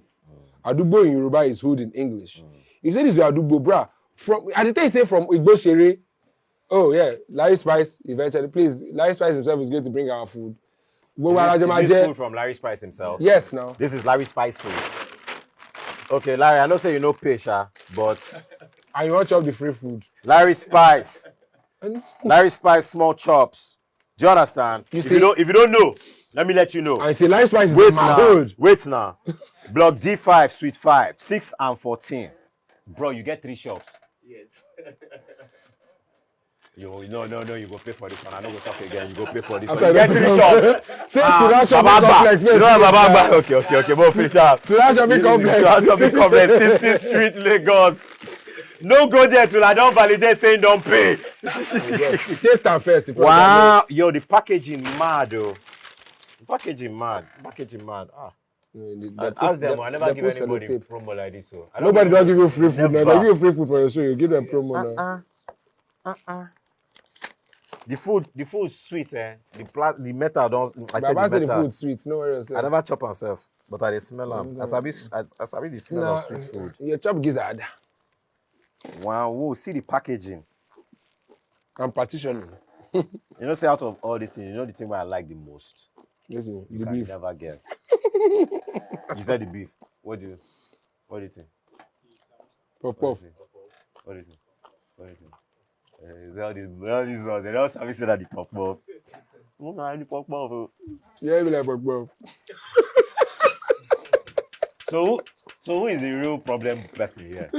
adugbo in Yoruba is hood in English. If you say this is your adugbo, bruh, at the time you say from Igbo Shere, oh yeah, Larry Spice eventually. Please, Larry Spice himself is going to bring our food. Is this food from Larry Spice himself? Yes, now. This is Larry Spice food. Okay, Larry, I know say you know Pesha, but And you want to chop the free food. Larry Spice. Larry Spice small chops. Do you understand? If you don't know, let me let you know. I say Larry Spice is in my hood. Wait now. Block D5, Suite 5, 6 and 14. Bro, you get 3 shops. Yes. No, you go pay for this one. I don't go talk again. You go pay for this Okay, one. You get 3 shops. Say Sudan Shopping Complex. You don't have Baba. Okay. We'll finish up. Sudan Shopping Complex. Sudan Shopping Complex, 16th Street, Lagos. No go there till I don't validate saying don't pay. Taste and first. Wow. Yo, the packaging mad, though. Packaging mad. Ah. Ask them. I never give anybody promo like this. So nobody don't give you free food. Now. They give you free food for your show. You give them promo now. The food is sweet, eh? The metal don't. I said the food sweet. No worries. I never chop myself, but I smell them. I sabi the smell of sweet food. You chop gizzard. Wow, whoa, see the packaging. And partitioning. You know, say out of all these things, you know the thing where I like the most? Listen, You the can beef. never guess. You said the beef. What do you think? Puff. What do you think? All these ones, they don't have say that the puff. The puff. Yeah, be like puff. So who is the real problem person here?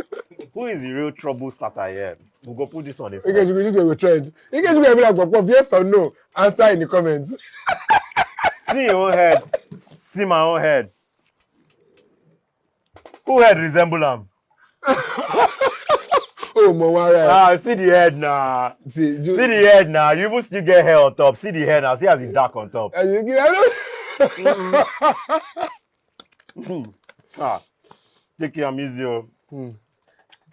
Who is the real trouble starter here? We'll go put this on this. Okay, you can trend. You can be like puff. Yes or no? Answer in the comments. See your own head. See my own head. Who head resemble him? Oh, Mawara. See the head now. See the head now. You even still get hair on top. See the head now. See as it dark on top. Take care, Mizio.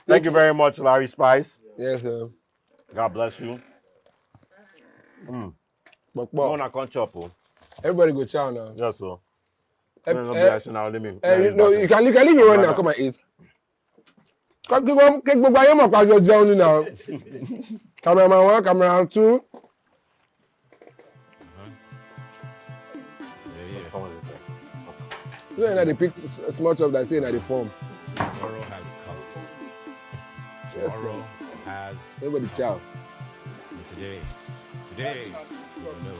Thank you very much, Larry Spice. Yes, sir. God bless you. But can't chop. everybody go chow now. Yes, sir. No, you can leave me one now. Come and eat. Now. Cameraman 1, cameraman 2. You know they pick small stuff that say in the form. Tomorrow has come. Tomorrow has everybody chow. come. Today, you know.